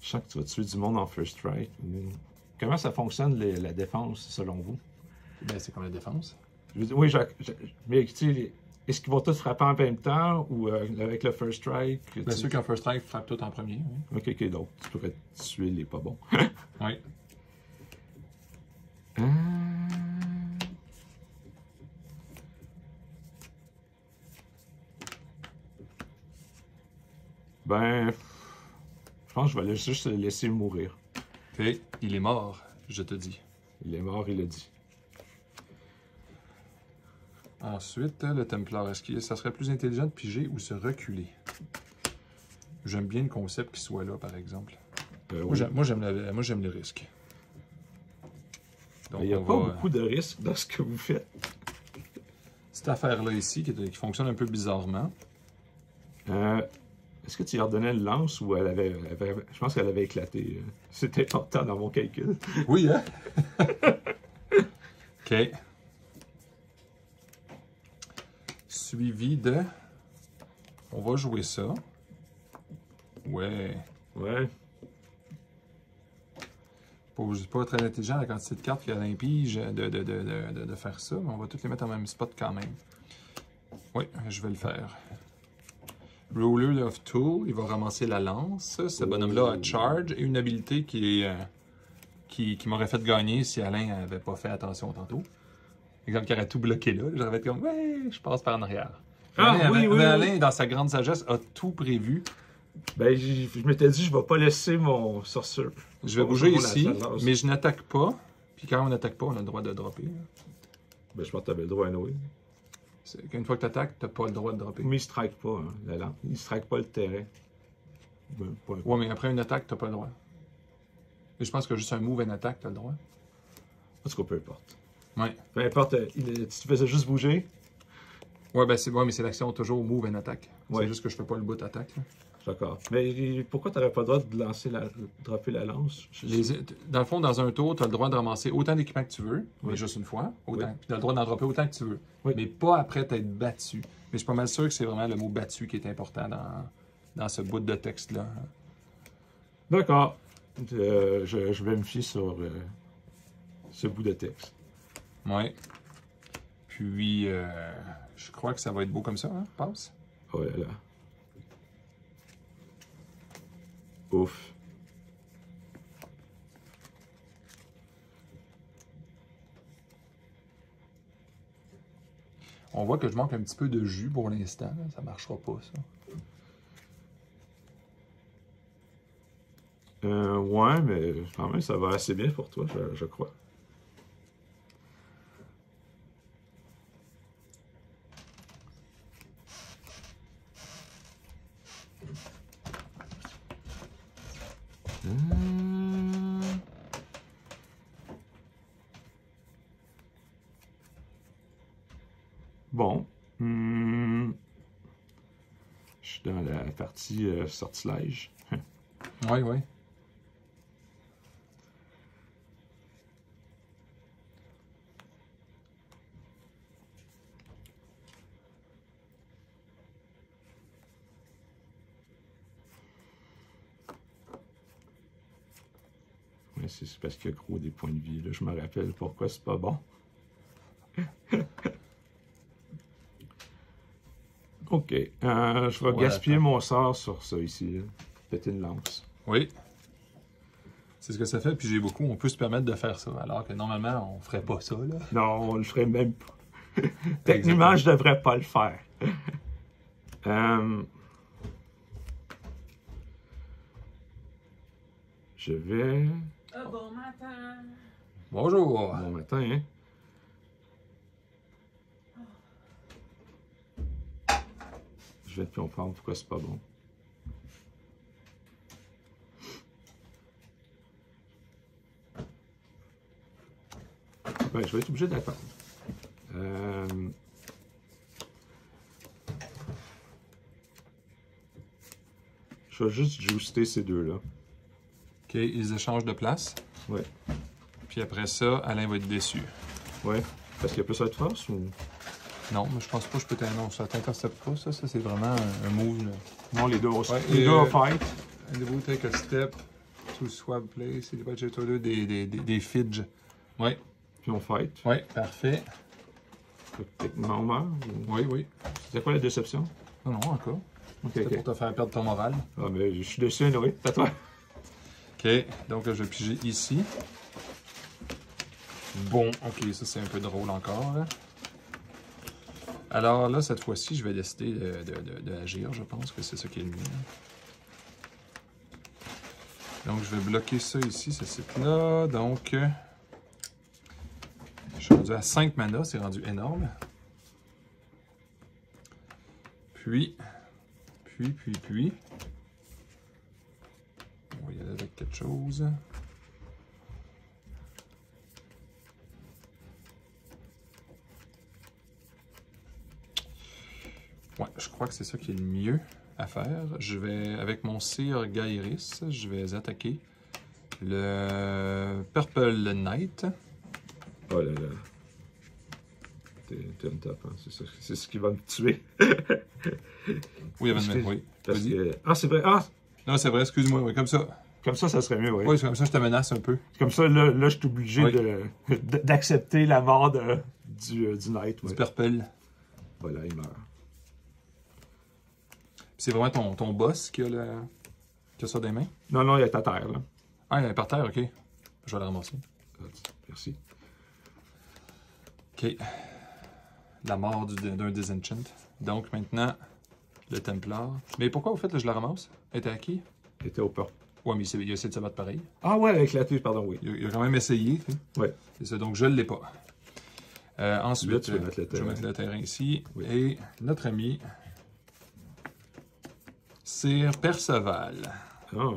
je sens que tu vas tuer du monde en first strike. Comment ça fonctionne la défense, selon vous? Ben, c'est comme la défense. Oui, mais tu sais, est-ce qu'ils vont tous frapper en même temps ou avec le first strike? Bien sûr qu'un first strike frappe tout en premier. Oui. Ok, donc tu pourrais tuer les pas bons. Oui. Ben, je pense que je vais juste le laisser mourir. OK, il est mort, je te dis. Il est mort, il l'a dit. Ensuite, le Templar, est-ce que ça serait plus intelligent de piger ou se reculer? J'aime bien le concept qu'il soit là, par exemple. Oui. Moi, j'aime le risque. Donc, il n'y a pas beaucoup de risques dans ce que vous faites. Cette affaire-là ici, qui fonctionne un peu bizarrement. Est-ce que tu lui redonnais le lance ou elle avait je pense qu'elle avait éclaté. C'était important dans mon calcul. Oui, hein? OK. Suivi de... On va jouer ça. Ouais. Ouais. C'est pas très intelligent la quantité de cartes qu'il y a dans pige de faire ça, mais on va toutes les mettre en même spot quand même. Oui, je vais le faire. Ruler of Tool, il va ramasser la lance. Ce bonhomme-là a charge et une habilité qui est qui m'aurait fait gagner si Alain n'avait pas fait attention tantôt. Exemple, qui aurait tout bloqué là. J'aurais été comme, ouais, je passe par en arrière. Alain, dans sa grande sagesse, a tout prévu. Ben, je m'étais dit, je vais pas laisser mon sorcerer. Je vais bouger ici, mais je n'attaque pas. Puis quand on n'attaque pas, on a le droit de dropper. Là. Ben, je pense que tu avais le droit à Noé. Une fois que tu attaques, tu n'as pas le droit de dropper. Mais il ne strike pas, hein, la lampe. Il ne strike pas le terrain. Ben, ouais, mais après une attaque, tu n'as pas le droit. Mais je pense que juste un move et une attaque, tu as le droit. En tout cas, peu importe. Ouais. Peu importe, tu faisais juste bouger. Ouais, ben mais c'est l'action toujours move et attaque. Ouais. C'est juste que je fais pas le bout d'attaque. D'accord. Mais pourquoi tu n'aurais pas le droit de dropper la lance? Dans le fond, dans un tour, tu as le droit de ramasser autant d'équipements que tu veux, mais juste une fois. Autant. Oui. Tu as le droit d'en dropper autant que tu veux. Oui. Mais pas après t'être battu. Mais je suis pas mal sûr que c'est vraiment le mot battu qui est important dans ce bout de texte-là. D'accord. Je vais me fier sur ce bout de texte. Ouais. Puis, je crois que ça va être beau comme ça, hein? Passe. Oh là là. Ouf. On voit que je manque un petit peu de jus pour l'instant. Ça marchera pas, ça. Ouais, mais quand même, ça va assez bien pour toi, je crois. Bon. Je suis dans la partie sortilège. Oui, oui. Ouais, c'est parce qu'il y a gros des points de vie. Là. Je me rappelle pourquoi c'est pas bon. OK. Je vais gaspiller mon sort sur ça ici. Péter une lance. Oui. C'est ce que ça fait, puis j'ai beaucoup. On peut se permettre de faire ça, alors que normalement, on ferait pas ça, là. Non, on le ferait même pas. Techniquement, je devrais pas le faire. Je vais... Bon matin. Bonjour. Bon matin, hein? Je vais te comprendre pourquoi c'est pas bon. Ben, je vais être obligé d'attendre. Je vais juste juster ces deux-là. OK, ils échangent de place. Oui. Puis après ça, Alain va être déçu. Oui. Parce qu'il y a plus de force ou... Non, mais je pense pas que je peux t'annoncer. Non, ça t'intercepte pas, ça. Ça, c'est vraiment un move. Là. Non, les deux vont les deux vont fight. Vous take a step to swap place. C'est des fidges. Oui. Puis on fight. Oui, parfait. Techniquement, on meurt. Ou... Oui, oui. C'est quoi la déception? Non, non, encore. Okay, C'était pour te faire perdre ton moral. Ah, mais je suis déçu, oui. C'est à toi. OK, donc je vais piger ici. Bon, OK, ça c'est un peu drôle encore. Là. Alors là, cette fois-ci, je vais décider d'agir. Je pense que c'est ça qui est le mieux. Donc, je vais bloquer ça ici, ce site-là. Donc, je suis rendu à 5 mana, c'est rendu énorme. Puis, on va y aller avec quelque chose. Ouais, je crois que c'est ça qui est le mieux à faire. Je vais, avec mon Seer Gairis, je vais attaquer le Purple Knight. Oh là là. T'es un top, hein? C'est ce qui va me tuer. Oui, oui. Parce que... Ah, c'est vrai. Ah! Non, c'est vrai, excuse-moi, oui, comme ça. Comme ça serait mieux, oui. Oui, comme ça, je te menace un peu. Comme ça, là je suis obligé d'accepter la mort du Knight. Du Purple. Voilà, il meurt. C'est vraiment ton boss qui a ça des mains? Non, non, il est à terre, là. Ah, il est par terre, OK. Je vais le ramasser. Merci. OK. La mort d'un Disenchant. Donc maintenant, le Templar. Mais pourquoi, au fait, là, je la ramasse? Elle était à qui? Il était au port. Ouais, mais il a essayé de se battre pareil. Ah ouais, avec la touche, pardon, oui. Il a quand même essayé. Tu sais. Ouais. C'est ça, donc je ne l'ai pas. Ensuite, Là, tu vas mettre le je vais terrain. mettre le terrain ici. Oui. Et notre ami, Sir Perceval. Ah.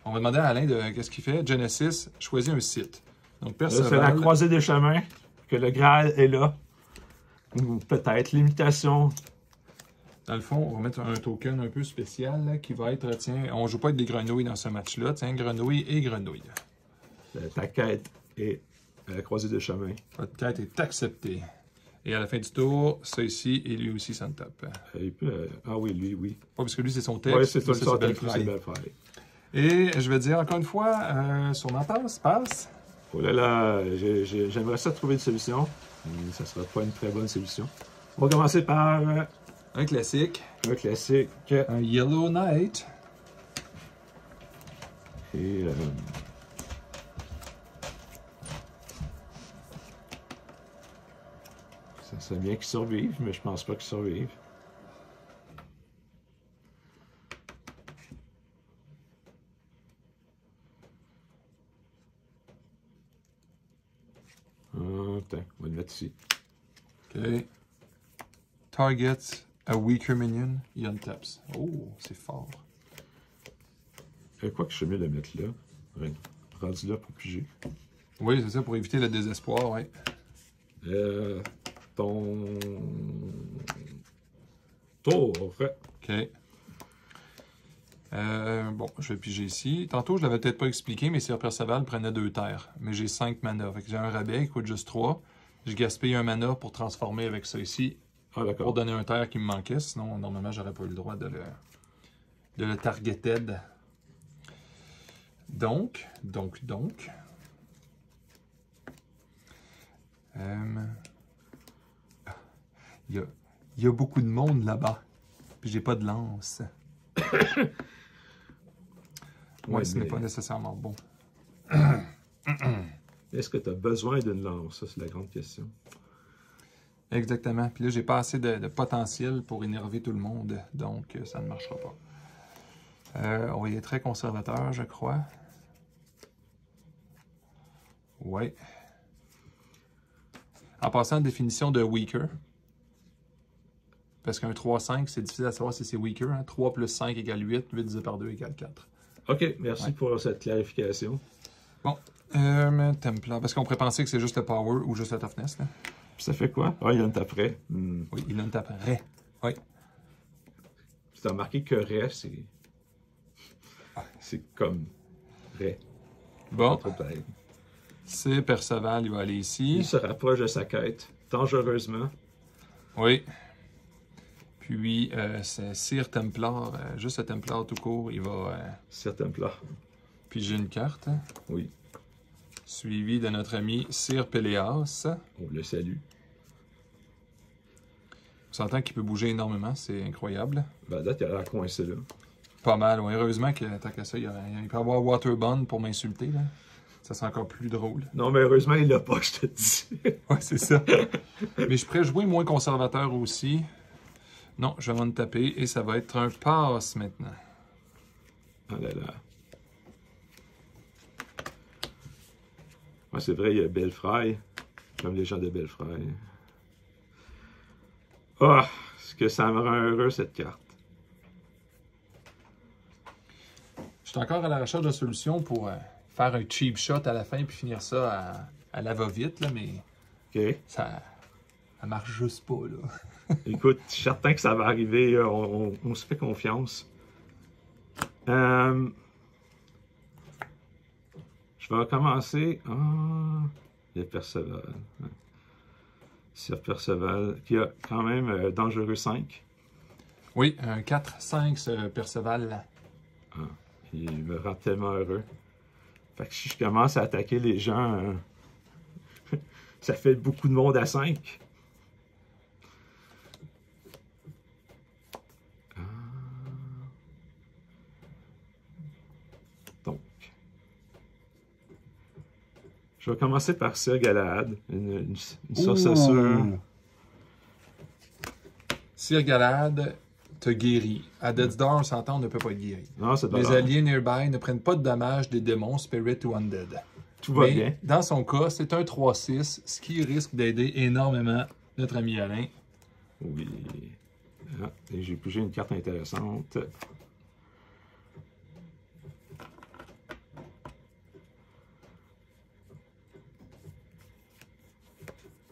On va demander à Alain de qu'est-ce qu'il fait. Genesis, choisis un site. Donc Là, c'est la Perceval, croisée des chemins, que le Graal est là. Ou peut-être l'imitation. dans le fond, on va mettre un token un peu spécial là, qui va être, tiens, on ne joue pas avec des grenouilles dans ce match-là. Tiens, grenouille et grenouille. Ta quête est à la croisée des chemins. Votre quête est acceptée. Et à la fin du tour, ça ici, et lui aussi, ça me tape. Il peut, ah oui, lui, oui. Pas parce que lui, c'est son texte. Oui, c'est ça, ça, c'est Belfry. Belfry. Et je vais dire encore une fois, sur ma passe. Oh là là, j'aimerais ça trouver une solution. Mais ça sera pas une très bonne solution. On va commencer par Un classique. un classique. Un Yellow Knight. Et ça serait bien qu'ils survivent, mais je pense pas qu'ils survivent. Attends, on va le mettre ici. OK. Targets a weaker minion. Il untaps. Oh, c'est fort. Quoi que je suis mieux de le mettre là. Ouais. Rendu là pour piger. Oui, c'est ça, pour éviter le désespoir, oui. Ton tour. OK. Bon, je vais piger ici. Tantôt, je l'avais peut-être pas expliqué, mais Sir Perceval prenait 2 terres. Mais j'ai 5 mana. Fait que j'ai un rabais qui coûte juste 3. Je gaspille un mana pour transformer avec ça ici. Ah, d'accord. Pour donner un terre qui me manquait. Sinon, normalement, j'aurais pas eu le droit de le targeted. Donc. Il y a beaucoup de monde là-bas. Puis j'ai pas de lance. Ouais, ce n'est pas nécessairement bon. Est-ce que tu as besoin d'une lance? Ça, c'est la grande question. Exactement. Puis là, j'ai pas assez de potentiel pour énerver tout le monde. Donc, ça ne marchera pas. On va y être très conservateur, je crois. Ouais. En passant, définition de weaker. Parce qu'un 3-5, c'est difficile à savoir si c'est weaker. Hein? 3 plus 5 égale 8. 8 divisé par 2 égale 4. OK, merci pour cette clarification. Bon. Templar. Parce qu'on pourrait penser que c'est juste le power ou juste le toughness. Là. Puis ça fait quoi? Ah, il y en a après. Oui, il en taperait. Oui. Tu as remarqué que Ré, c'est comme Ré. Bon. C'est Perceval, il va aller ici. Il se rapproche de sa quête, dangereusement. Oui. Puis, c'est Sir Templar, juste le Templar tout court, il va... Sir Templar. piger une carte. Oui. Suivi de notre ami Sir Péléas. On le salue. On s'entend qu'il peut bouger énormément, c'est incroyable. Ben, date, il a l'air coincé là. Pas mal, ouais. Heureusement que tant qu'à ça, il peut avoir Waterbond pour m'insulter, là. Ça serait encore plus drôle. Non, mais heureusement, il l'a pas, je te dis. Ouais, c'est ça. Mais je pourrais jouer moins conservateur aussi. Non, je vais m'en taper et ça va être un pass maintenant. Ah là là. Ouais, c'est vrai, il y a Belfry. Comme les gens de Belfry. Ah, est-ce que ça me rend heureux, cette carte? Je suis encore à la recherche de solutions pour faire un cheap shot à la fin puis finir ça à la va-vite, là, mais OK. ça marche juste pas, là. Écoute, je suis certain que ça va arriver. On se fait confiance. Je vais commencer. Ah, il y a Perceval. Sir Perceval, qui a quand même dangereux 5. Oui, un 4-5, ce Perceval. Ah, il me rend tellement heureux. Fait que si je commence à attaquer les gens, ça fait beaucoup de monde à 5. Donc, Je vais commencer par Sir Galahad, une sorcellerie. Sir Galahad te guérit. À Death's Door, on s'entend, on ne peut pas être guéri. Non, c'est Les alliés nearby ne prennent pas de dommages des démons, spirits ou undead. Tout va Mais, bien. dans son cas, c'est un 3-6, ce qui risque d'aider énormément notre ami Alain. Oui. Ah, et j'ai pigé une carte intéressante.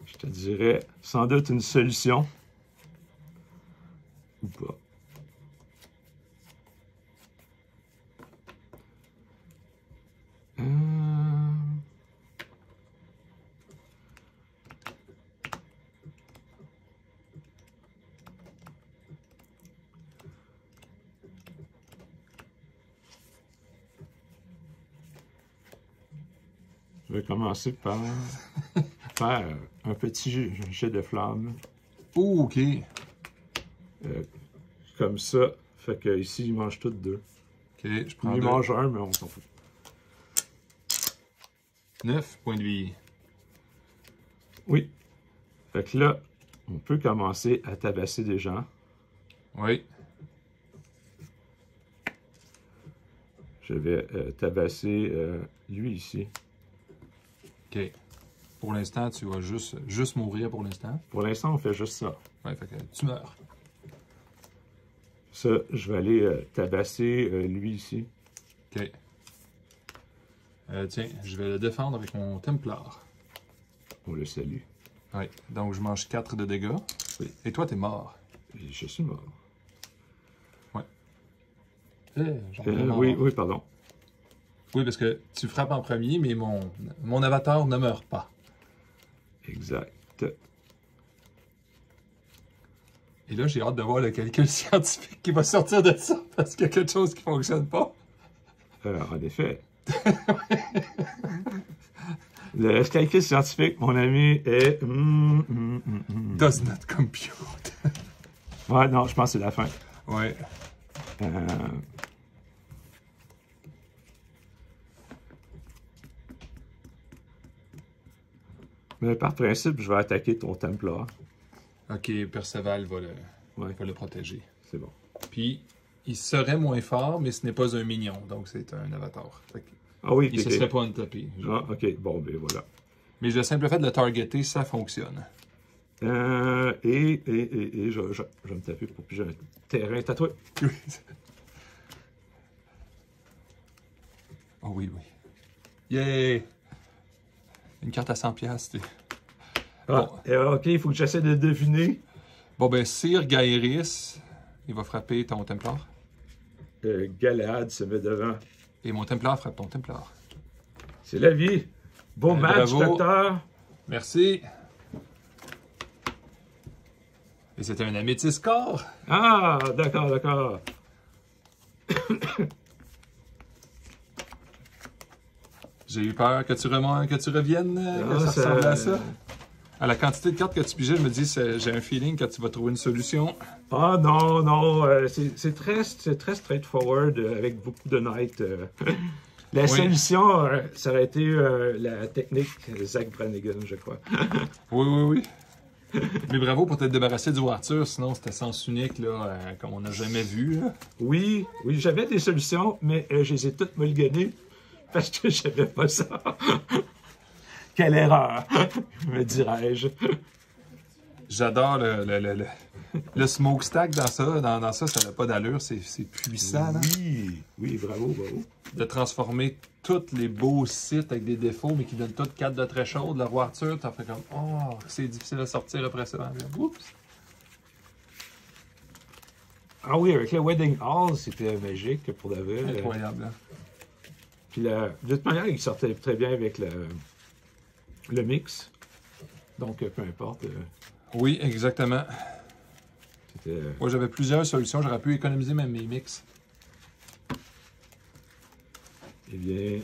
Je te dirais sans doute une solution. Ou pas. Je vais commencer par faire un petit jet de flamme. Oh, OK. Comme ça. Fait que ici, ils mangent toutes deux. OK, je prends Ils 2. mangent un, mais on s'en fout. 9 points de vie. Oui. Fait que là, on peut commencer à tabasser des gens. Oui. Je vais tabasser lui ici. OK. Pour l'instant, tu vas juste mourir pour l'instant. Pour l'instant, on fait juste ça. Ouais, fait que tu meurs. Ça, je vais aller tabasser lui ici. OK. Tiens, je vais le défendre avec mon Templar. On le salue. Oui. Donc, je mange 4 de dégâts. Oui. Et toi, t'es mort. Et je suis mort. Oui. Oui, pardon. Oui, parce que tu frappes en premier, mais mon avatar ne meurt pas. Exact. Et là, j'ai hâte de voir le calcul scientifique qui va sortir de ça, parce qu'il y a quelque chose qui ne fonctionne pas. En effet. Le calcul scientifique, mon ami, est... Does not compute. Ouais, non, je pense que c'est la fin. Ouais. Mais par principe, je vais attaquer ton Templar. OK, Perceval va Ouais. le protéger. C'est bon. Puis, il serait moins fort, mais ce n'est pas un mignon, donc c'est un avatar. Fait que Ah oui, il ne se serait pas untapé. Ah, ok. Bon, ben voilà. Mais le simple fait de le targeter, ça fonctionne. Et je vais me taper pour piger un terrain tatoué. Oh oui, oui. Yeah! Une carte à 100 piastres. Ah, ok, il faut que j'essaie de deviner. Bon, ben, Sir Gaeris, il va frapper ton Templar. Galahad se met devant. Et mon Templar frappe ton Templar. C'est la vie. Bon match, bravo. docteur. Merci. Et c'était un améthyste corps. Ah, d'accord, d'accord. J'ai eu peur que tu reviennes, que ça ressemble à ça. À la quantité de cartes que tu pigeais, je me dis, j'ai un feeling que tu vas trouver une solution. Ah non, non, c'est très straightforward avec beaucoup de night. La solution, ça aurait été la technique Zach Brannigan, je crois. Oui, oui, oui. Mais bravo pour t'être débarrassé du Wartur, sinon c'était sens unique, là, comme on n'a jamais vu. Là. Oui, oui, j'avais des solutions, mais je les ai toutes mulliganées parce que je savais pas ça. Quelle erreur, me dirais-je. J'adore le smokestack dans ça. Dans ça, ça n'a pas d'allure, c'est puissant. Là. Oui, oui, bravo, bravo. De transformer tous les beaux sites avec des défauts, mais qui donnent toutes 4 de très chaudes. Le Wartur, t'en fais comme, oh, c'est difficile à sortir après ça. Oups. Ah oui, avec le Wedding Hall, c'était magique pour de vrai. Incroyable. Hein? Puis de toute manière, il sortait très bien avec le mix. Donc, peu importe. Oui, exactement. C'était... Moi, j'avais plusieurs solutions. J'aurais pu économiser même mes mix. Eh bien,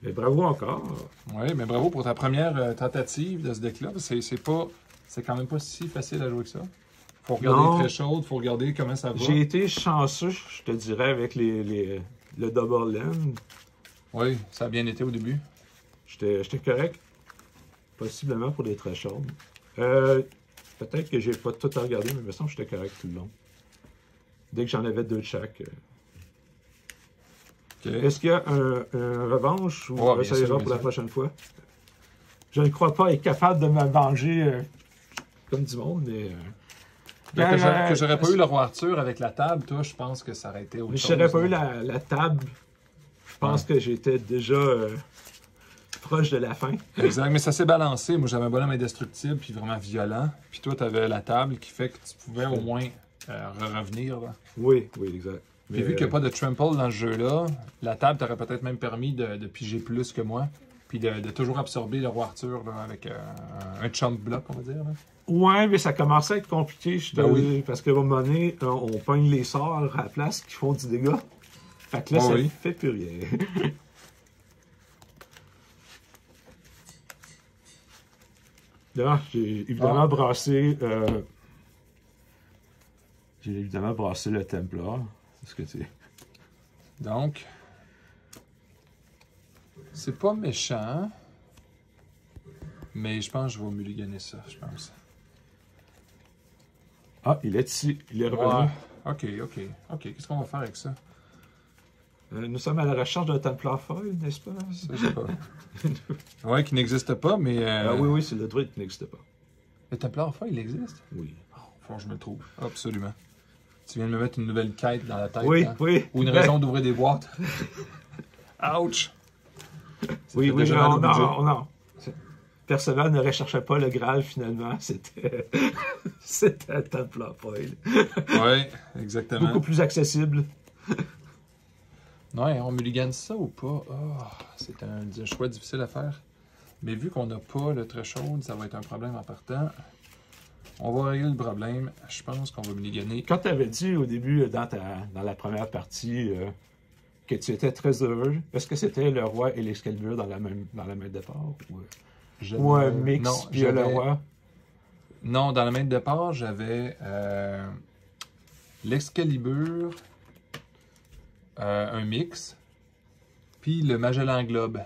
mais bravo encore. Oui, mais bravo pour ta première tentative de ce deck-là. C'est quand même pas si facile à jouer que ça. Faut regarder très chaude, faut regarder comment ça va. J'ai été chanceux, je te dirais, avec le double land. Oui, ça a bien été au début. J'étais correct. Possiblement pour des très chaudes. Peut-être que j'ai pas tout regardé, mais il me semble que j'étais correct tout le long. Dès que j'en avais 2 de chaque. Okay. Est-ce qu'il y a un revanche ou Oh, ça ira pour la prochaine fois? Je ne crois pas être capable de me venger comme du monde, mais... que j'aurais pas eu le roi Arthur avec la table, toi, je pense que ça aurait été autre chose. Si j'aurais pas eu la table, je pense que j'étais déjà proche de la fin. Exact, mais ça s'est balancé. Moi, j'avais un bonhomme indestructible puis vraiment violent. Puis toi, tu avais la table qui fait que tu pouvais au moins revenir. Là. Oui, exact. Puis vu qu'il n'y a pas de trample dans ce jeu-là, la table t'aurait peut-être même permis de piger plus que moi. Puis de toujours absorber le roi Arthur là, avec un chunk block, on va dire. Là. Ouais, mais ça commençait à être compliqué, oui. parce qu'à un moment donné, on pogne les sorts à la place qui font du dégât. Fait que là, ça fait plus rien. Là, j'ai évidemment brassé... j'ai évidemment brassé le Templar. C'est ce que c'est. Donc, c'est pas méchant, mais je pense que je vais mulliganer ça, je pense. Ah, il est ici. Il est revenu. Ouais. OK. Qu'est-ce qu'on va faire avec ça? Nous sommes à la recherche d'un Templar foil, n'est-ce pas? Ça, je sais pas. Ouais, qui n'existe pas, mais... Oui, c'est le druide qui n'existe pas. Le Templar foil, il existe? Oui. Faut que je me le trouve. Absolument. Tu viens de me mettre une nouvelle quête dans la tête. Oui, hein? oui. Ou une raison d'ouvrir des boîtes. Ouch! Oui, non. Perceval ne recherchait pas le Graal, finalement. C'était un Templar foil. Oui, exactement. Beaucoup plus accessible. Ouais, on mulligane ça ou pas? Oh, c'est un choix difficile à faire. Mais vu qu'on n'a pas le threshold, ça va être un problème en partant. On va régler le problème. Je pense qu'on va mulliganer. Quand tu avais dit au début, dans la première partie, que tu étais très heureux, est-ce que c'était le roi et l'Excalibur dans la même départ? Ou un mix, non, puis le roi? Non, dans la main de départ, j'avais l'Excalibur, un mix, puis le Magellan Globe.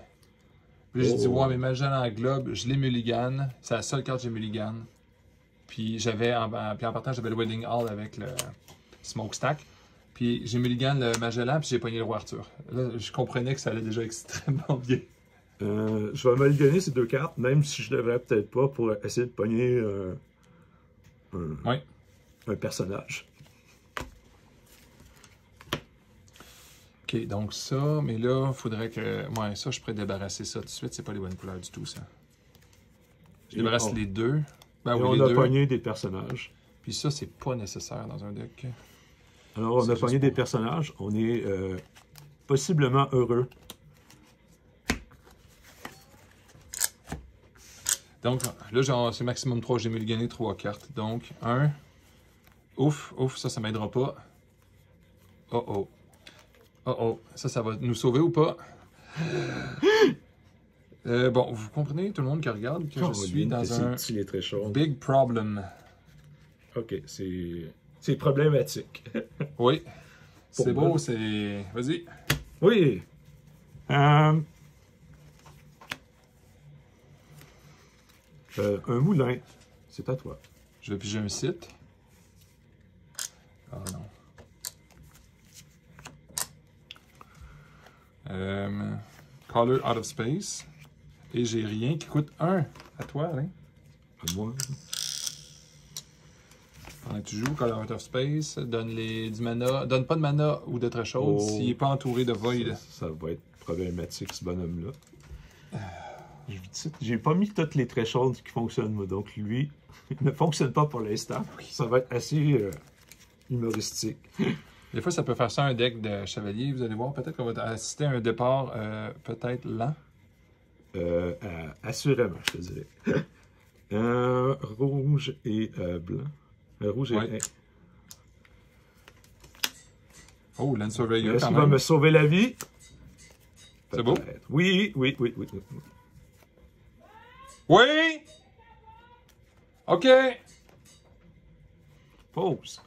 Puis j'ai dit, ouais, mais Magellan Globe, je les mulligane. C'est la seule carte que j'ai mulligane. Puis en partant, j'avais le Wedding Hall avec le Smokestack. Puis j'ai mulligane le Magellan, puis j'ai pogné le roi Arthur. Là, je comprenais que ça allait déjà extrêmement bien. Je vais mulliganer ces 2 cartes, même si je devrais peut-être pas, pour essayer de pogner un personnage. OK, donc ça, mais là, il faudrait que... Ouais, ça, je pourrais débarrasser ça tout de suite. C'est pas les bonnes couleurs du tout, ça. Je débarrasse les deux. Ben, oui, on a pogné des personnages. Puis ça, c'est pas nécessaire dans un deck. Alors, on a pogné des personnages. On est possiblement heureux. Donc, là, c'est maximum 3. J'ai mulligané 3 cartes. Donc, 1. Ouf, ça m'aidera pas. Oh. Ça va nous sauver ou pas? Bon, vous comprenez, tout le monde qui regarde, que je suis dans un big problem. OK, c'est problématique. Oui. C'est beau, c'est... Vas-y. Oui. Un moulin. C'est à toi. Je vais piger un site. Ah non. Color Out of Space. Et j'ai rien qui coûte 1. À toi, Alain. À moi. Tu joues Color Out of Space. Donne du mana. Donne pas de mana ou de threshold s'il n'est pas entouré de void. Ça va être problématique, ce bonhomme-là. J'ai pas mis toutes les thresholds qui fonctionnent, moi. Donc, lui, il ne fonctionne pas pour l'instant. Ça va être assez humoristique. Des fois, ça peut faire ça un deck de chevalier. Vous allez voir, peut-être qu'on va assister à un départ peut-être lent. Assurément, je te dirais. Rouge et blanc. Rouge et... Oh, Land Surveyor, est-ce qu'il va me sauver la vie? C'est beau? Oui. Oui! OK! Pause.